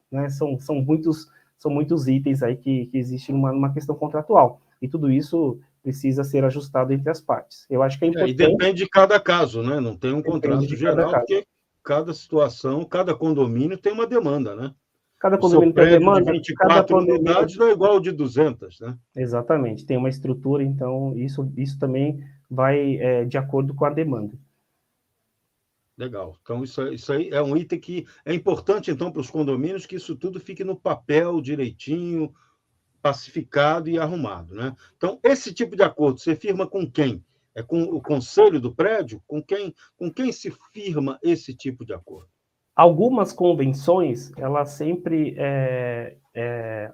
[SPEAKER 3] né, são muitos itens aí que existem numa questão contratual, e tudo isso precisa ser ajustado entre as partes. Eu acho que é importante...
[SPEAKER 2] E depende de cada caso, né? Não tem um contrato geral, porque cada situação, cada condomínio tem uma demanda, né?
[SPEAKER 3] Cada condomínio tem demanda,
[SPEAKER 2] de 24 unidades não é igual ao de 200, né?
[SPEAKER 3] Exatamente, tem uma estrutura, então isso também vai de acordo com a demanda.
[SPEAKER 2] Legal. Então, isso aí é um item que é importante, então, para os condomínios, que isso tudo fique no papel direitinho, pacificado e arrumado, né? Então, esse tipo de acordo, você firma com quem? É com o conselho do prédio? Com quem se firma esse tipo de acordo?
[SPEAKER 3] Algumas convenções, ela sempre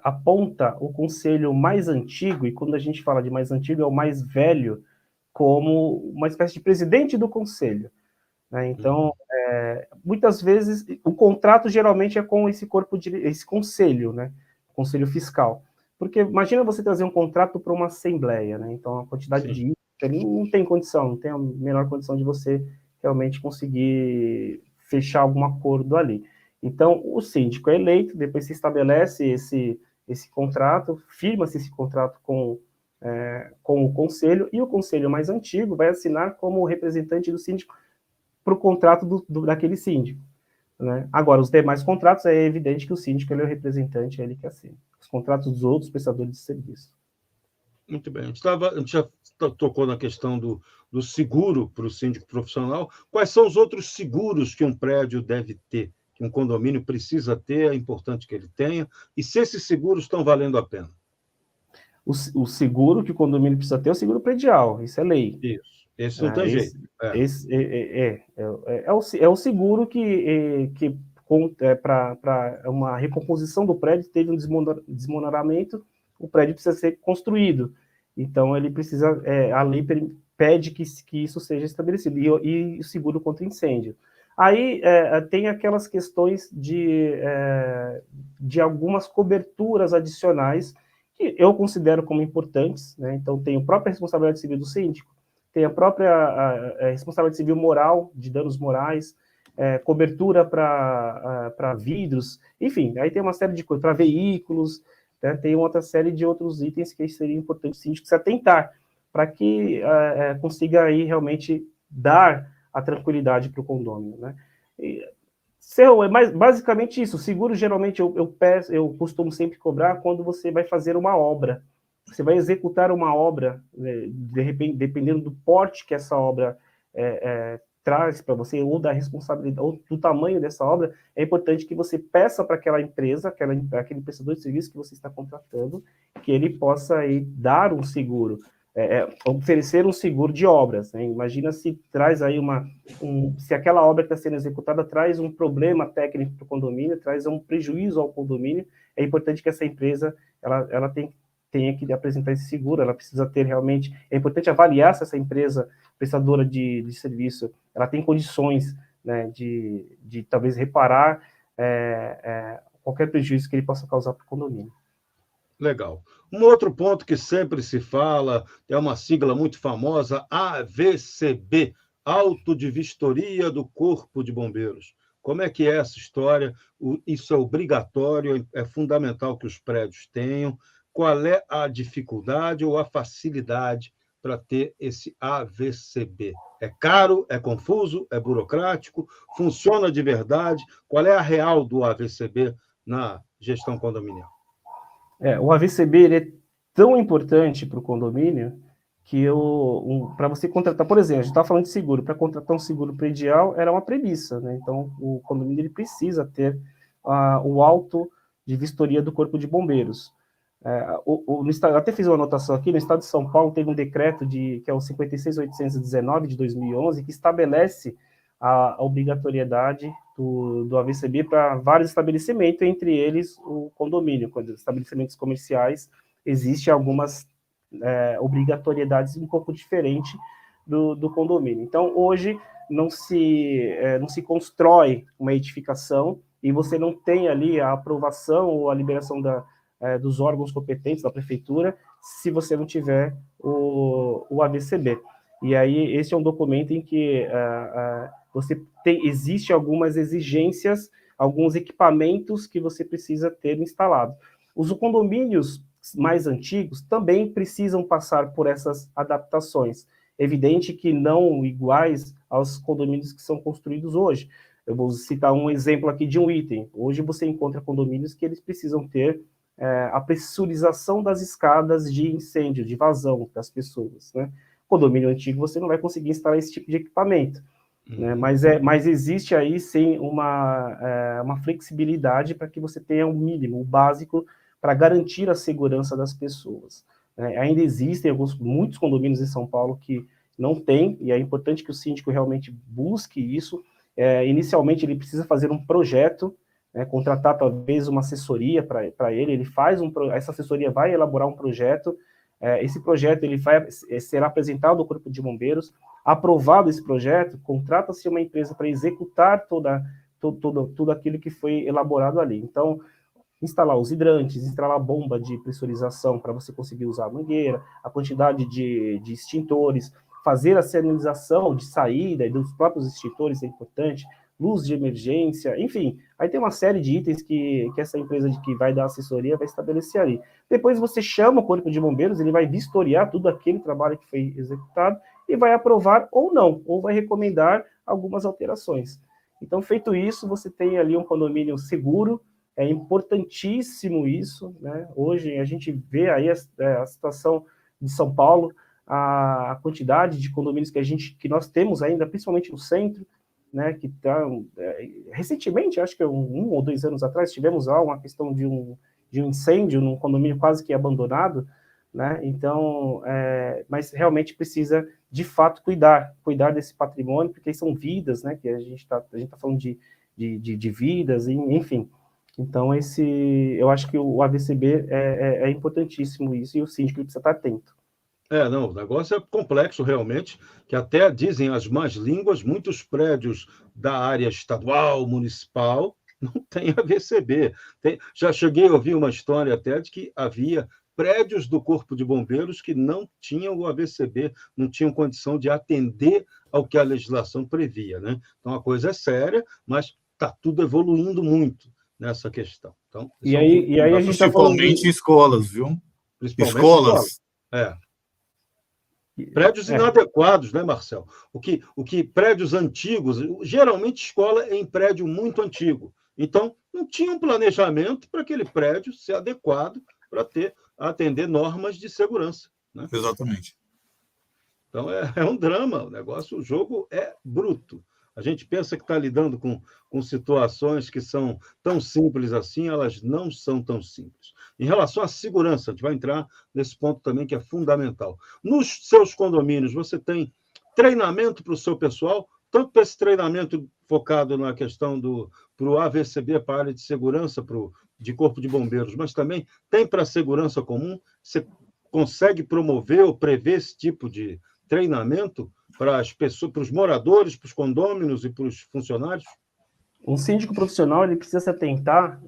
[SPEAKER 3] aponta o conselho mais antigo, e quando a gente fala de mais antigo, é o mais velho, como uma espécie de presidente do conselho, né? Então, muitas vezes, o contrato geralmente é com esse esse conselho, né? Conselho fiscal. Porque imagina você trazer um contrato para uma assembleia, né? Então, a quantidade de itens, não tem condição, não tem a menor condição de você realmente conseguir fechar algum acordo ali. Então, o síndico é eleito, depois se estabelece esse contrato, firma-se esse contrato com o conselho, e o conselho mais antigo vai assinar como representante do síndico para o contrato daquele síndico, né? Agora, os demais contratos, é evidente que o síndico ele é o representante, é ele que assina. Os contratos dos outros prestadores de serviço.
[SPEAKER 2] Muito bem. A gente já tocou na questão do seguro para o síndico profissional. Quais são os outros seguros que um prédio deve ter, que um condomínio precisa ter, é importante que ele tenha, e se esses seguros estão valendo a pena?
[SPEAKER 3] O seguro que o condomínio precisa ter é o seguro predial, isso é lei.
[SPEAKER 2] Isso. Esse não tem jeito.
[SPEAKER 3] É o seguro que para uma recomposição do prédio, teve um desmoronamento, o prédio precisa ser construído. Então, ele precisa, a lei pede que isso seja estabelecido, e o seguro contra incêndio. Aí tem aquelas questões de algumas coberturas adicionais, que eu considero como importantes, né? Então, tem a própria responsabilidade civil do síndico, tem a própria responsabilidade civil moral, de danos morais, cobertura para vidros, enfim, aí tem uma série de coisas, para veículos, né? Tem outra série de outros itens que seria importante o síndico se atentar, para que consiga aí realmente dar a tranquilidade para o condomínio, né? Basicamente isso. O seguro, geralmente, eu costumo sempre cobrar quando você vai fazer uma obra. Você vai executar uma obra, de repente, dependendo do porte que essa obra traz para você, ou da responsabilidade, ou do tamanho dessa obra, é importante que você peça para aquela empresa, aquele prestador de serviço que você está contratando, que ele possa aí dar um seguro, oferecer um seguro de obras, né? Imagina se traz aí se aquela obra que está sendo executada traz um problema técnico para o condomínio, traz um prejuízo ao condomínio, é importante que essa empresa ela tenha que apresentar esse seguro, ela precisa ter realmente, é importante avaliar se essa empresa prestadora de serviço, ela tem condições, né, de talvez reparar qualquer prejuízo que ele possa causar para o condomínio.
[SPEAKER 2] Legal. Um outro ponto que sempre se fala, é uma sigla muito famosa, AVCB, Auto de Vistoria do Corpo de Bombeiros. Como é que é essa história? Isso é obrigatório, é fundamental que os prédios tenham. Qual é a dificuldade ou a facilidade para ter esse AVCB? É caro, é confuso, é burocrático, funciona de verdade? Qual é a real do AVCB na gestão condominial?
[SPEAKER 3] O AVCB ele é tão importante para o condomínio que para você contratar, por exemplo, a gente está falando de seguro, para contratar um seguro predial era uma premissa, né? Então, o condomínio ele precisa ter o auto de vistoria do Corpo de Bombeiros. No estado, até fiz uma anotação aqui, no estado de São Paulo teve um decreto que é o 56.819 de 2011, que estabelece a obrigatoriedade do AVCB para vários estabelecimentos, entre eles o condomínio. Quando estabelecimentos comerciais, existem algumas obrigatoriedades um pouco diferentes do condomínio. Então, hoje, não se constrói uma edificação e você não tem ali a aprovação ou a liberação dos órgãos competentes da prefeitura, se você não tiver o AVCB. E aí, esse é um documento em que existe algumas exigências, alguns equipamentos que você precisa ter instalado. Os condomínios mais antigos também precisam passar por essas adaptações. Evidente que não iguais aos condomínios que são construídos hoje. Eu vou citar um exemplo aqui de um item. Hoje você encontra condomínios que eles precisam ter a pressurização das escadas de incêndio, de vazão das pessoas, né? Condomínio antigo você não vai conseguir instalar esse tipo de equipamento, né? Mas existe aí sim uma flexibilidade para que você tenha um mínimo, o básico, para garantir a segurança das pessoas. Ainda existem muitos condomínios em São Paulo que não têm, e é importante que o síndico realmente busque isso. Inicialmente ele precisa fazer um projeto, contratar talvez uma assessoria para ele essa assessoria vai elaborar um projeto, esse projeto será apresentado ao Corpo de Bombeiros, aprovado esse projeto, contrata-se uma empresa para executar tudo aquilo que foi elaborado ali. Então, instalar os hidrantes, instalar a bomba de pressurização para você conseguir usar a mangueira, a quantidade de extintores, fazer a sinalização de saída e dos próprios extintores é importante, luz de emergência, enfim, aí tem uma série de itens que essa empresa que vai dar assessoria vai estabelecer ali. Depois você chama o Corpo de Bombeiros, ele vai vistoriar tudo aquele trabalho que foi executado e vai aprovar ou não, ou vai recomendar algumas alterações. Então, feito isso, você tem ali um condomínio seguro. É importantíssimo isso, né? Hoje a gente vê aí a situação de São Paulo, a quantidade de condomínios que nós temos ainda, principalmente no centro, né? Que recentemente, acho que 1 ou 2 anos atrás, tivemos uma questão de um incêndio num condomínio quase que abandonado, né? Então, mas realmente precisa de fato cuidar desse patrimônio, porque são vidas, né? Que a gente tá falando de vidas, enfim. Então, eu acho que o AVCB é importantíssimo isso, e o síndico precisa estar atento.
[SPEAKER 2] Não, o negócio é complexo realmente, que até dizem as más línguas, muitos prédios da área estadual, municipal, não tem AVCB. Já cheguei a ouvir uma história até de que havia prédios do Corpo de Bombeiros que não tinham o AVCB, não tinham condição de atender ao que a legislação previa, né? Então, a coisa é séria, mas está tudo evoluindo muito nessa questão. Então,
[SPEAKER 3] e aí a gente está falando
[SPEAKER 4] principalmente em escolas, viu?
[SPEAKER 2] Principalmente
[SPEAKER 4] escolas.
[SPEAKER 2] Prédios inadequados, né, Marcel? O que prédios antigos, geralmente escola é em prédio muito antigo. Então, não tinha um planejamento para aquele prédio ser adequado para atender normas de segurança, né?
[SPEAKER 4] Exatamente.
[SPEAKER 2] Então, é um drama, o jogo é bruto. A gente pensa que está lidando com situações que são tão simples assim, elas não são tão simples. Em relação à segurança, a gente vai entrar nesse ponto também que é fundamental. Nos seus condomínios, você tem treinamento para o seu pessoal, tanto para esse treinamento focado na questão para o AVCB, para a área de segurança, de Corpo de Bombeiros, mas também tem para a segurança comum. Você consegue promover ou prever esse tipo de treinamento para as pessoas, para os moradores, para os condôminos e para os funcionários?
[SPEAKER 3] Um síndico profissional ele precisa se atentar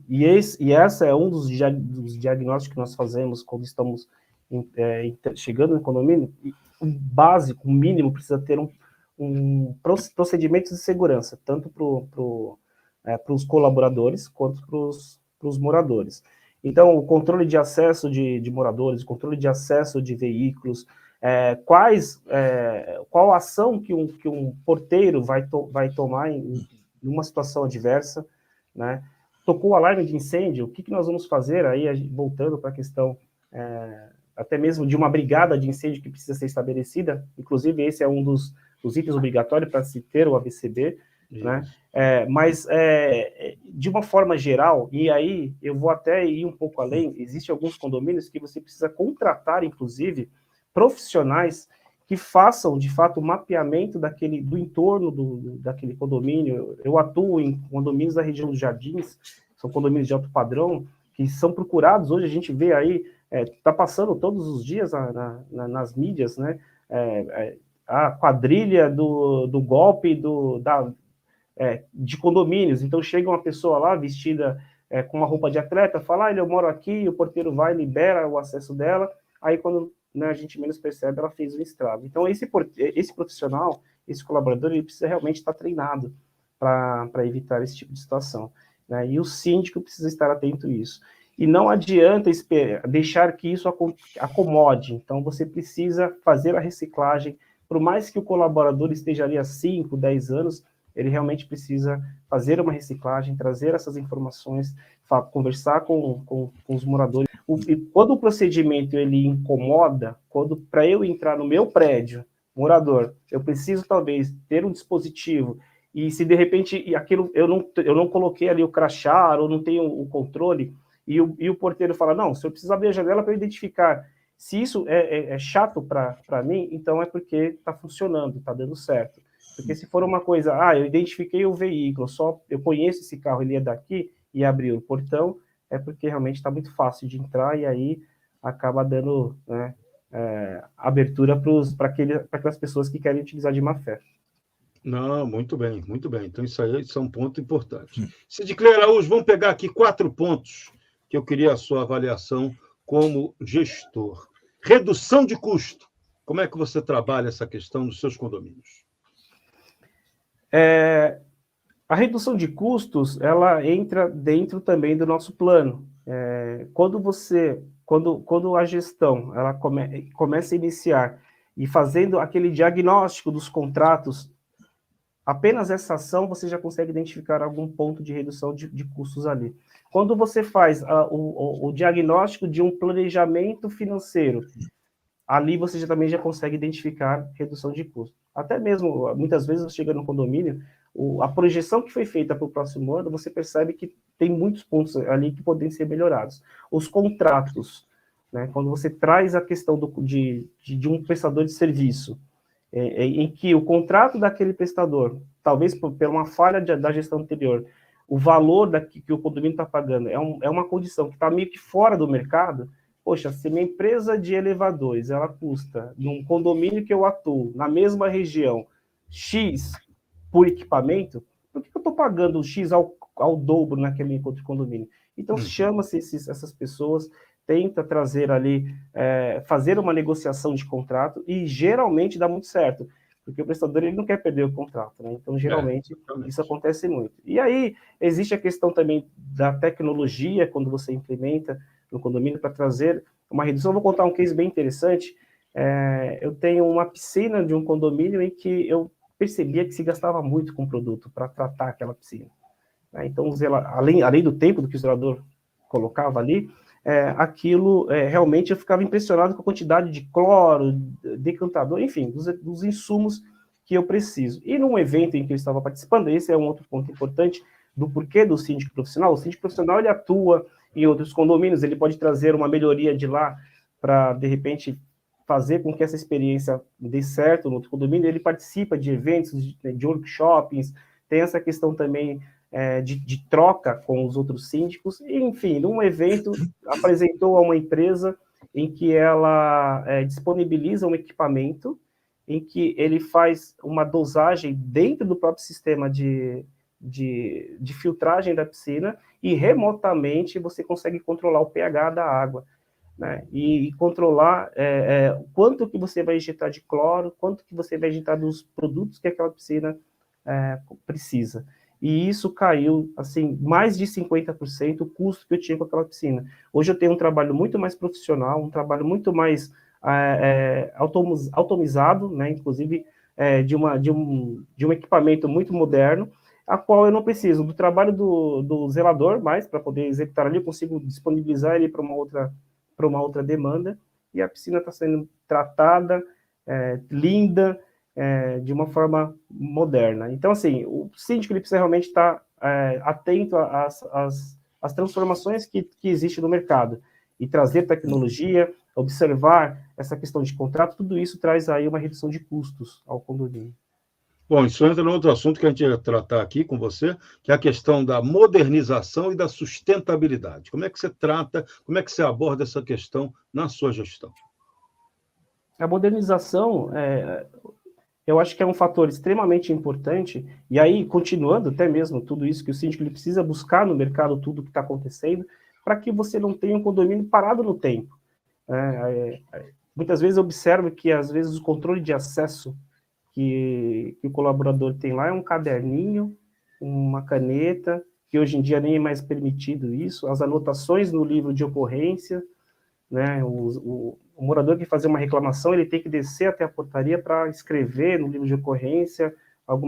[SPEAKER 3] e essa é um dos diagnósticos que nós fazemos quando estamos chegando no condomínio. O básico, o mínimo, precisa ter procedimentos de segurança, tanto para os colaboradores quanto para os moradores. Então, o controle de acesso de moradores, o controle de acesso de veículos, qual ação que um porteiro vai tomar em uma situação adversa, né? Tocou o alarme de incêndio, o que nós vamos fazer aí, voltando para a questão até mesmo de uma brigada de incêndio que precisa ser estabelecida, inclusive esse é um dos itens obrigatórios para se ter o ABCB, né? Mas, de uma forma geral, e aí eu vou até ir um pouco além, existem alguns condomínios que você precisa contratar, inclusive, profissionais que façam, de fato, o mapeamento do entorno daquele condomínio. Eu atuo em condomínios da região dos Jardins, são condomínios de alto padrão, que são procurados, hoje a gente vê aí, está passando todos os dias nas mídias, né, a quadrilha do golpe de condomínios. Então chega uma pessoa lá vestida com uma roupa de atleta, fala, eu moro aqui, o porteiro vai, libera o acesso dela, aí quando, né, a gente menos percebe, ela fez um estrago. Então esse profissional, esse colaborador, ele precisa realmente estar treinado para evitar esse tipo de situação, né? E o síndico precisa estar atento a isso. E não adianta deixar que isso acomode. Então, você precisa fazer a reciclagem. Por mais que o colaborador esteja ali há 5, 10 anos, ele realmente precisa fazer uma reciclagem, trazer essas informações, conversar com os moradores. E quando o procedimento ele incomoda, para eu entrar no meu prédio, morador, eu preciso talvez ter um dispositivo, e se de repente aquilo eu não coloquei ali o crachá, ou não tenho o controle, e o porteiro fala, não, o senhor precisa abrir a janela para identificar. Se isso é chato para mim, então é porque está funcionando, está dando certo. Porque se for uma coisa, eu identifiquei o veículo, eu conheço esse carro, ele é daqui, e abriu o portão, é porque realmente está muito fácil de entrar, e aí acaba dando, né, abertura para aquelas pessoas que querem utilizar de má fé.
[SPEAKER 2] Não, muito bem, muito bem. Então, isso é um ponto importante. Sidiclei Araújo, vamos pegar aqui 4 pontos que eu queria a sua avaliação como gestor. Redução de custo. Como é que você trabalha essa questão nos seus condomínios?
[SPEAKER 3] A redução de custos, ela entra dentro também do nosso plano. Quando a gestão ela começa a iniciar e fazendo aquele diagnóstico dos contratos, apenas essa ação você já consegue identificar algum ponto de redução de custos ali. Quando você faz o diagnóstico de um planejamento financeiro, ali você também já consegue identificar redução de custos. Até mesmo, muitas vezes, você chega no condomínio, a projeção que foi feita para o próximo ano, você percebe que tem muitos pontos ali que podem ser melhorados. Os contratos, né, quando você traz a questão de um prestador de serviço, em que o contrato daquele prestador, talvez por uma falha da gestão anterior, o valor que o condomínio está pagando é uma condição que está meio que fora do mercado. Poxa, se minha empresa de elevadores, ela custa, num condomínio que eu atuo, na mesma região, X por equipamento, por que eu estou pagando X ao dobro naquele outro condomínio? Então, chama-se essas pessoas, tenta trazer ali, fazer uma negociação de contrato, e geralmente dá muito certo, porque o prestador ele não quer perder o contrato, né? Então, geralmente, isso acontece muito. E aí, existe a questão também da tecnologia, quando você implementa no condomínio, para trazer uma redução. Eu vou contar um case bem interessante. Eu tenho uma piscina de um condomínio em que eu percebia que se gastava muito com produto para tratar aquela piscina. Então, além do tempo do que o zelador colocava ali, aquilo, realmente eu ficava impressionado com a quantidade de cloro, decantador, enfim, dos insumos que eu preciso. E num evento em que eu estava participando, esse é um outro ponto importante do porquê do síndico profissional. O síndico profissional, ele atua em outros condomínios, ele pode trazer uma melhoria de lá para, de repente, fazer com que essa experiência dê certo no outro condomínio. Ele participa de eventos, de workshops, tem essa questão também de troca com os outros síndicos. E, enfim, num evento, apresentou a uma empresa em que ela disponibiliza um equipamento em que ele faz uma dosagem dentro do próprio sistema de filtragem da piscina, e remotamente você consegue controlar o pH da água, né? E controlar quanto que você vai injetar de cloro, quanto que você vai injetar dos produtos que aquela piscina precisa. E isso caiu, assim, mais de 50% o custo que eu tinha com aquela piscina. Hoje eu tenho um trabalho muito mais profissional, um trabalho muito mais automatizado, né? Inclusive de um equipamento muito moderno, a qual eu não preciso do trabalho do zelador mais para poder executar ali, eu consigo disponibilizar ele para uma outra demanda, e a piscina está sendo tratada, linda, de uma forma moderna. Então, assim, o síndico ele precisa realmente estar atento às transformações que existem no mercado e trazer tecnologia, observar essa questão de contrato, tudo isso traz aí uma redução de custos ao condomínio.
[SPEAKER 2] Bom, isso entra no outro assunto que a gente ia tratar aqui com você, que é a questão da modernização e da sustentabilidade. Como é que você trata, como é que você aborda essa questão na sua gestão?
[SPEAKER 3] A modernização, eu acho que é um fator extremamente importante, e aí, continuando até mesmo tudo isso que o síndico ele precisa buscar no mercado, tudo que está acontecendo, para que você não tenha um condomínio parado no tempo. Muitas vezes eu observo que, às vezes, o controle de acesso que o colaborador tem lá é um caderninho, uma caneta, que hoje em dia nem é mais permitido isso, as anotações no livro de ocorrência, né? O morador que fazer uma reclamação, ele tem que descer até a portaria para escrever no livro de ocorrência,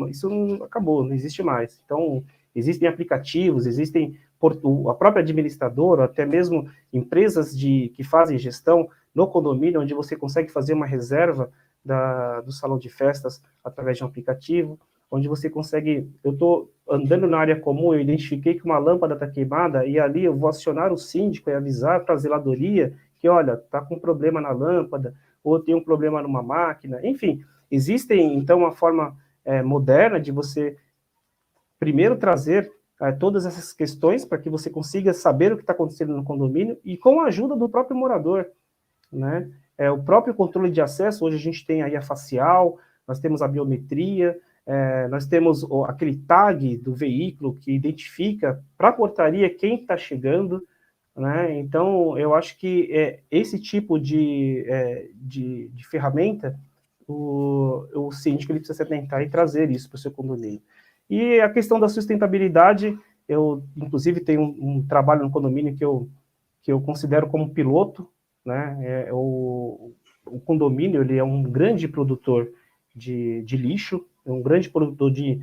[SPEAKER 3] isso não acabou, não existe mais. Então, existem aplicativos, existem a própria administradora, até mesmo empresas que fazem gestão no condomínio, onde você consegue fazer uma reserva do salão de festas através de um aplicativo, onde você consegue, eu estou andando na área comum, eu identifiquei que uma lâmpada está queimada, e ali eu vou acionar o síndico e avisar para a zeladoria que, olha, está com problema na lâmpada, ou tem um problema numa máquina, enfim, existem, então, uma forma moderna de você, primeiro, trazer todas essas questões para que você consiga saber o que está acontecendo no condomínio, e com a ajuda do próprio morador, né? O próprio controle de acesso, hoje a gente tem aí a facial, nós temos a biometria, nós temos aquele tag do veículo que identifica para a portaria quem está chegando, né? Então, eu acho que esse tipo de ferramenta, o síndico ele precisa se atentar e trazer isso para o seu condomínio. E a questão da sustentabilidade, eu, inclusive, tenho um trabalho no condomínio que eu considero como piloto, né? O condomínio ele é um grande produtor de lixo, é um grande produtor de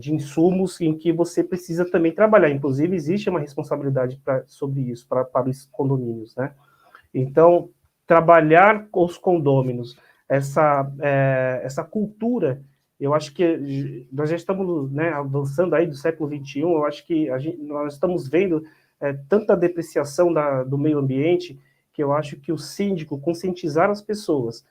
[SPEAKER 3] insumos em que você precisa também trabalhar. Inclusive, existe uma responsabilidade sobre isso, para os condomínios, né? Então, trabalhar com os condôminos, essa cultura, eu acho que nós já estamos, né, avançando aí do século XXI, eu acho que nós estamos vendo tanta depreciação do meio ambiente, que eu acho que o síndico conscientizar as pessoas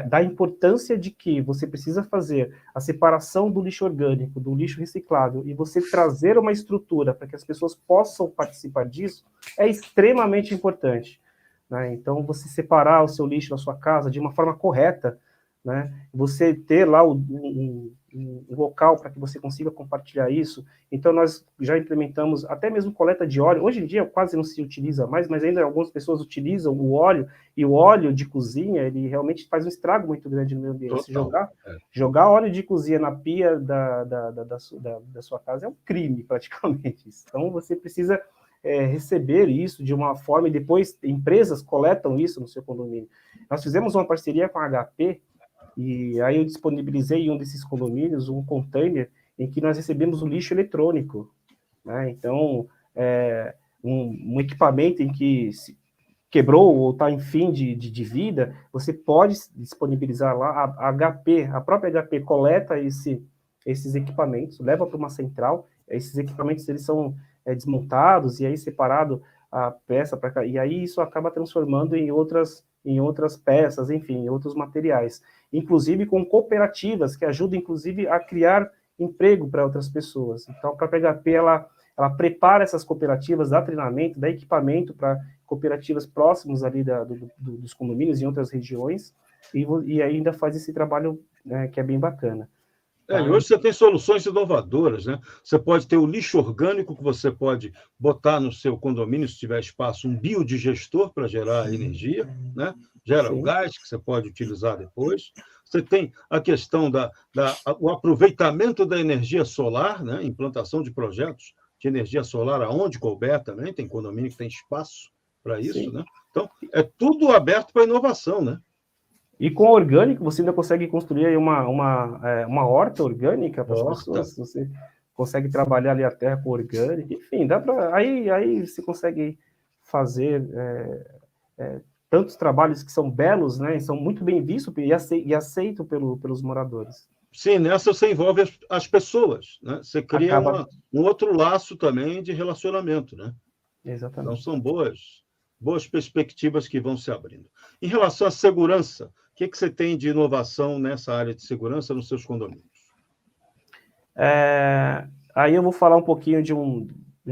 [SPEAKER 3] da importância de que você precisa fazer a separação do lixo orgânico, do lixo reciclável, e você trazer uma estrutura para que as pessoas possam participar disso, é extremamente importante, né? Então, você separar o seu lixo da sua casa de uma forma correta, né? Você ter lá um local para que você consiga compartilhar isso. Então, nós já implementamos até mesmo coleta de óleo. Hoje em dia quase não se utiliza mais, mas ainda algumas pessoas utilizam o óleo, e o óleo de cozinha, ele realmente faz um estrago muito grande no meio ambiente. Se jogar óleo de cozinha na pia da sua casa é um crime, praticamente. Então, você precisa receber isso de uma forma, e depois empresas coletam isso no seu condomínio. Nós fizemos uma parceria com a HP, e aí eu disponibilizei em um desses condomínios um container em que nós recebemos o lixo eletrônico, né? Então, um equipamento em que se quebrou ou está em fim de vida, você pode disponibilizar lá, a própria HP coleta esses equipamentos, leva para uma central, esses equipamentos eles são desmontados, e aí separado a peça para cá, e aí isso acaba transformando em outras peças, enfim, em outros materiais, inclusive com cooperativas que ajudam, inclusive, a criar emprego para outras pessoas. Então, a própria HP, ela prepara essas cooperativas, dá treinamento, dá equipamento para cooperativas próximas ali dos condomínios em outras regiões, e ainda faz esse trabalho, né, que é bem bacana.
[SPEAKER 2] E hoje você tem soluções inovadoras, né? Você pode ter o lixo orgânico que você pode botar no seu condomínio, se tiver espaço, um biodigestor para gerar energia, né? Gera o gás que você pode utilizar depois. Você tem a questão o aproveitamento da energia solar, né? Implantação de projetos de energia solar aonde couber também, tem condomínio que tem espaço para isso, né? Então, é tudo aberto para inovação, né?
[SPEAKER 3] E com orgânico, você ainda consegue construir aí uma horta orgânica para as pessoas. Você consegue trabalhar ali a terra com orgânico. Enfim, dá para aí você consegue fazer tantos trabalhos que são belos, né, e são muito bem vistos e aceitos pelos moradores.
[SPEAKER 2] Sim, nessa você envolve as pessoas, né? Você cria um outro laço também de relacionamento, né?
[SPEAKER 3] Exatamente.
[SPEAKER 2] Então, são boas perspectivas que vão se abrindo. Em relação à segurança, o que você tem de inovação nessa área de segurança nos seus condomínios?
[SPEAKER 3] Aí eu vou falar um pouquinho de um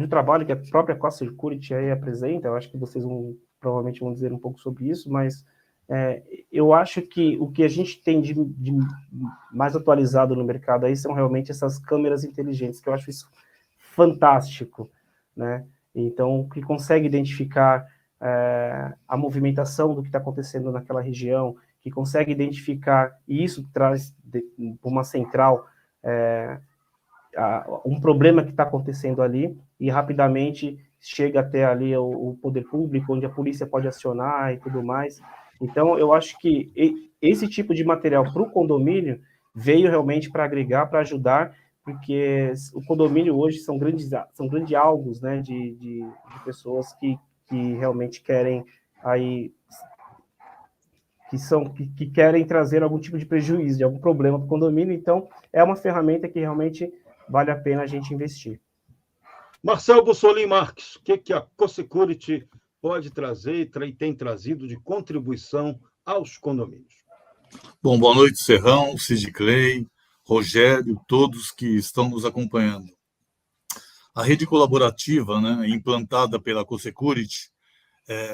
[SPEAKER 3] trabalho que a própria CoSecurity aí apresenta. Eu acho que vocês provavelmente vão dizer um pouco sobre isso, mas eu acho que o que a gente tem de mais atualizado no mercado aí são realmente essas câmeras inteligentes, que eu acho isso fantástico, né? Então, que consegue identificar a movimentação do que está acontecendo naquela região, que consegue identificar, e isso traz para uma central um problema que está acontecendo ali, e rapidamente chega até ali o poder público, onde a polícia pode acionar e tudo mais. Então, eu acho que esse tipo de material para o condomínio veio realmente para agregar, para ajudar, porque o condomínio hoje são grandes alvos, né, de pessoas que realmente querem aí que querem trazer algum tipo de prejuízo, de algum problema para o condomínio. Então, é uma ferramenta que realmente vale a pena a gente investir.
[SPEAKER 2] Marcel Bussolin Marques, o que a CoSecurity pode trazer e tem trazido de contribuição aos condomínios?
[SPEAKER 4] Bom, boa noite, Serrão, Cid Clay, Rogério, todos que estão nos acompanhando. A rede colaborativa, né, implantada pela CoSecurity,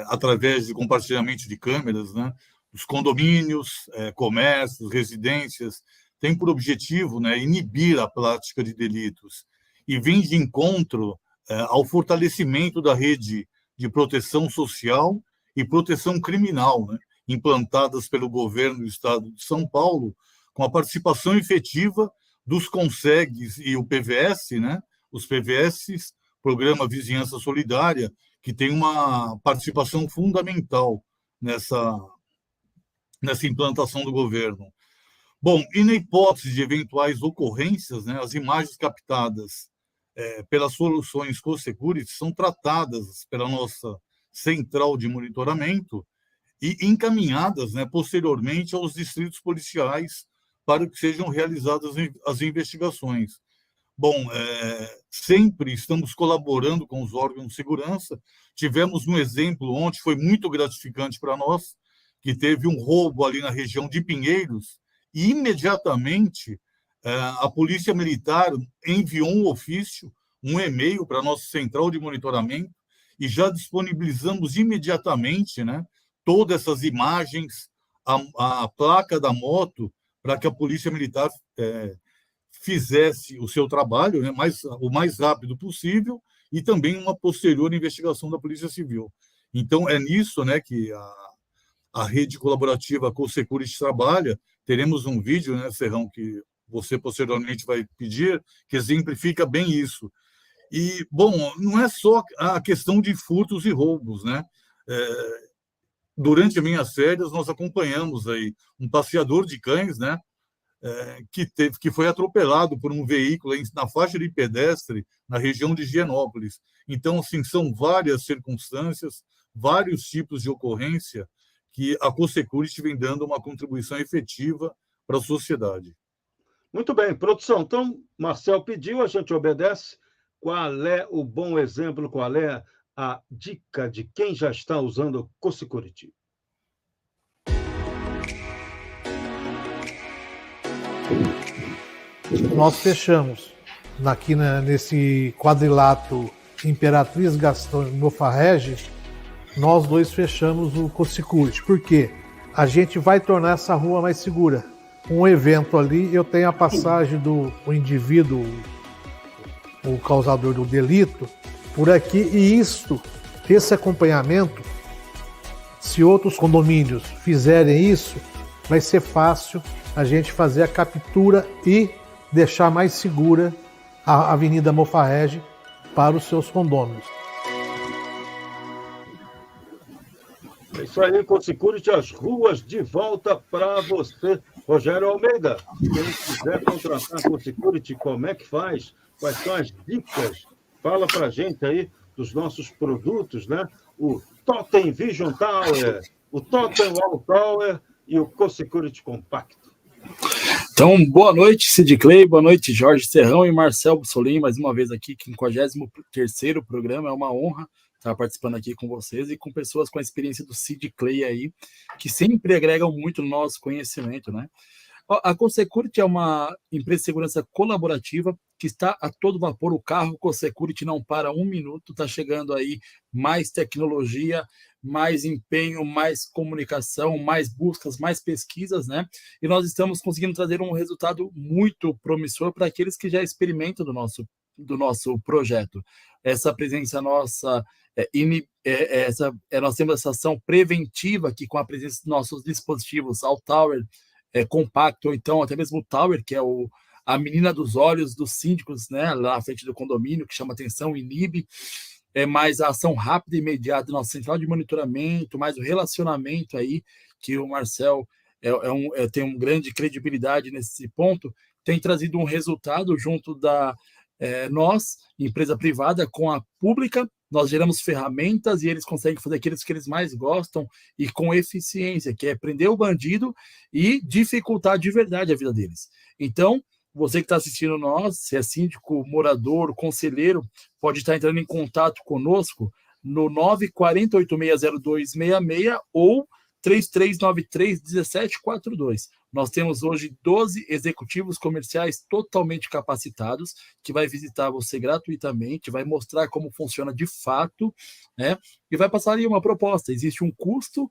[SPEAKER 4] através de compartilhamento de câmeras, né, os condomínios, comércios, residências, tem por objetivo, né, inibir a prática de delitos e vem de encontro ao fortalecimento da rede de proteção social e proteção criminal, né, implantadas pelo governo do estado de São Paulo, com a participação efetiva dos CONSEGs e o PVS, né, os PVS, Programa Vizinhança Solidária, que tem uma participação fundamental nessa implantação do governo. Bom, e na hipótese de eventuais ocorrências, né, as imagens captadas pelas soluções CoSecurity são tratadas pela nossa central de monitoramento e encaminhadas, né, posteriormente aos distritos policiais para que sejam realizadas as investigações. Bom, sempre estamos colaborando com os órgãos de segurança. Tivemos um exemplo ontem, foi muito gratificante para nós, que teve um roubo ali na região de Pinheiros, e imediatamente a Polícia Militar enviou um ofício, um e-mail para a nossa central de monitoramento, e já disponibilizamos imediatamente, né, todas essas imagens, a placa da moto, para que a Polícia Militar fizesse o seu trabalho, né, o mais rápido possível, e também uma posterior investigação da Polícia Civil. Então, é nisso, né, que a rede colaborativa CoSecurity trabalha. Teremos um vídeo, né, Serrão, que você posteriormente vai pedir, que exemplifica bem isso. E, bom, não é só a questão de furtos e roubos, né? Durante as minhas férias, nós acompanhamos aí um passeador de cães, né, que foi atropelado por um veículo na faixa de pedestre na região de Higienópolis. Então, assim, são várias circunstâncias, vários tipos de ocorrência que a CoSecurity vem dando uma contribuição efetiva para a sociedade.
[SPEAKER 2] Muito bem, produção. Então, Marcel pediu, a gente obedece. Qual é o bom exemplo, qual é a dica de quem já está usando o CoSecurity?
[SPEAKER 5] Nós fechamos aqui nesse quadrilátero Imperatriz Gastão e Mofarrege, nós dois fechamos o CoSecurity. Por quê? A gente vai tornar essa rua mais segura. Um evento ali, eu tenho a passagem do indivíduo, o causador do delito, por aqui, e esse acompanhamento, se outros condomínios fizerem isso, vai ser fácil a gente fazer a captura e deixar mais segura a Avenida Mofarrege para os seus condôminos.
[SPEAKER 2] É isso aí, CoSecurity, as ruas de volta para você. Rogério Almeida, quem quiser contratar a CoSecurity, como é que faz? Quais são as dicas? Fala para a gente aí dos nossos produtos, né? O Totem Vision Tower, o Totem Wall Tower e o CoSecurity Compacto.
[SPEAKER 6] Então, boa noite, Sid Clay, boa noite, Jorge Serrão e Marcel Bussolini, mais uma vez aqui, 53º programa, é uma honra estar participando aqui com vocês e com pessoas com a experiência do Sid Clay aí, que sempre agregam muito no nosso conhecimento, né? A CoSecurity é uma empresa de segurança colaborativa que está a todo vapor. O carro CoSecurity não para um minuto, está chegando aí mais tecnologia, mais empenho, mais comunicação, mais buscas, mais pesquisas, né? E nós estamos conseguindo trazer um resultado muito promissor para aqueles que já experimentam do nosso projeto. Essa presença nossa, nós temos essa ação preventiva aqui com a presença dos nossos dispositivos All Tower, compacto, ou então até mesmo o Tower, que é a menina dos olhos dos síndicos, né, lá à frente do condomínio, que chama atenção, inibe, mais a ação rápida e imediata da nossa central de monitoramento, mais o relacionamento aí, que o Marcel tem uma grande credibilidade nesse ponto, tem trazido um resultado junto da nós, empresa privada, com a pública. Nós geramos ferramentas e eles conseguem fazer aquilo que eles mais gostam e com eficiência, que é prender o bandido e dificultar de verdade a vida deles. Então, você que está assistindo nós, se é síndico, morador, conselheiro, pode estar entrando em contato conosco no 948-60266 ou 3393-1742. Nós temos hoje 12 executivos comerciais totalmente capacitados, que vai visitar você gratuitamente, vai mostrar como funciona de fato, né? E vai passar ali uma proposta. Existe um custo,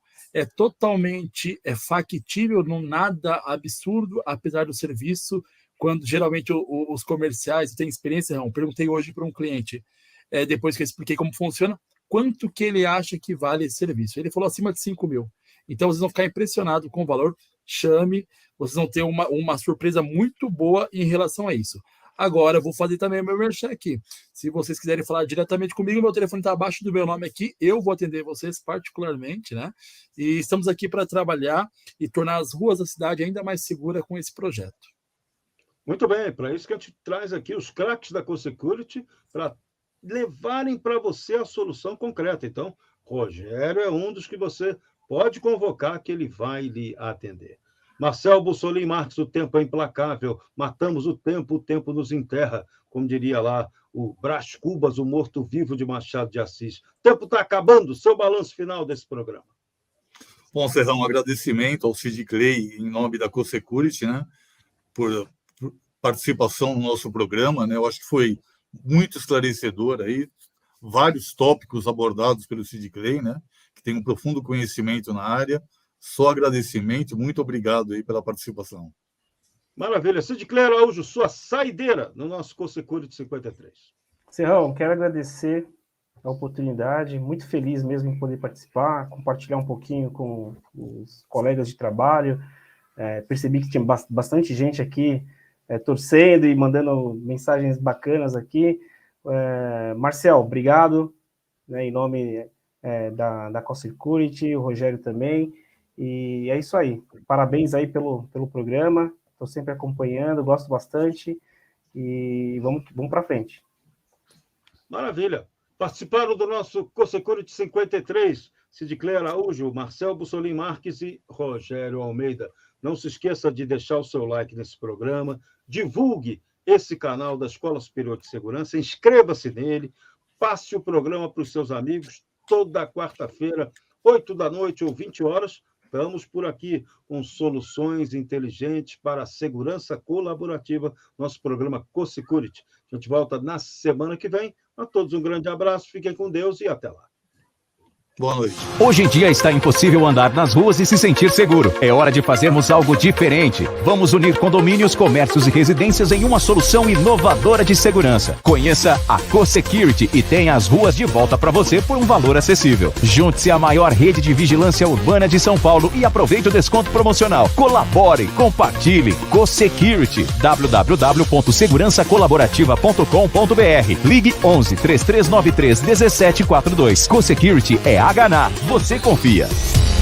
[SPEAKER 6] totalmente factível, não nada absurdo, apesar do serviço, quando geralmente os comerciais têm experiência. Não, perguntei hoje para um cliente, depois que eu expliquei como funciona, quanto que ele acha que vale esse serviço. Ele falou acima de 5 mil. Então, vocês vão ficar impressionados com o valor. Chame, vocês vão ter uma surpresa muito boa em relação a isso. Agora, eu vou fazer também o meu merchan aqui. Se vocês quiserem falar diretamente comigo, meu telefone está abaixo do meu nome aqui, eu vou atender vocês particularmente, né? E estamos aqui para trabalhar e tornar as ruas da cidade ainda mais segura com esse projeto.
[SPEAKER 2] Muito bem, para isso que a gente traz aqui os craques da CoSecurity para levarem para você a solução concreta. Então, Rogério é um dos que você pode convocar, que ele vai lhe atender. Marcel Bussolini Marques, o tempo é implacável, matamos o tempo nos enterra, como diria lá o Brás Cubas, o morto-vivo de Machado de Assis. O tempo está acabando, seu balanço final desse programa.
[SPEAKER 4] Bom, Serrão, um agradecimento ao Sid Clay, em nome da CoSecurity, né, por participação no nosso programa, né? Eu acho que foi muito esclarecedor aí, vários tópicos abordados pelo Sid Clay, né, que tem um profundo conhecimento na área. Só agradecimento, muito obrigado aí pela participação.
[SPEAKER 2] Maravilha. Sid Clay Araújo, sua saideira no nosso CoSecurity 53.
[SPEAKER 3] Serrão, quero agradecer a oportunidade, muito feliz mesmo em poder participar, compartilhar um pouquinho com os colegas de trabalho. Percebi que tinha bastante gente aqui torcendo e mandando mensagens bacanas aqui. Marcel, obrigado, né, em nome da CoSecurity, o Rogério também. E é isso aí. Parabéns aí pelo programa. Estou sempre acompanhando, gosto bastante. E vamos para frente.
[SPEAKER 2] Maravilha. Participaram do nosso CoSecurity 53, Sid Clay Araújo, Marcel Bussolini Marques e Rogério Almeida. Não se esqueça de deixar o seu like nesse programa, divulgue esse canal da Escola Superior de Segurança, inscreva-se nele, passe o programa para os seus amigos, toda quarta-feira, 8 da noite ou 20 horas, estamos por aqui com soluções inteligentes para a segurança colaborativa, nosso programa CoSecurity. A gente volta na semana que vem. A todos um grande abraço, fiquem com Deus e até lá.
[SPEAKER 4] Boa noite.
[SPEAKER 1] Hoje em dia está impossível andar nas ruas e se sentir seguro. É hora de fazermos algo diferente. Vamos unir condomínios, comércios e residências em uma solução inovadora de segurança. Conheça a CoSecurity e tenha as ruas de volta para você por um valor acessível. Junte-se à maior rede de vigilância urbana de São Paulo e aproveite o desconto promocional. Colabore, compartilhe. CoSecurity. www.segurançacolaborativa.com.br. Ligue 11 3393 1742. CoSecurity é HNA. Você confia.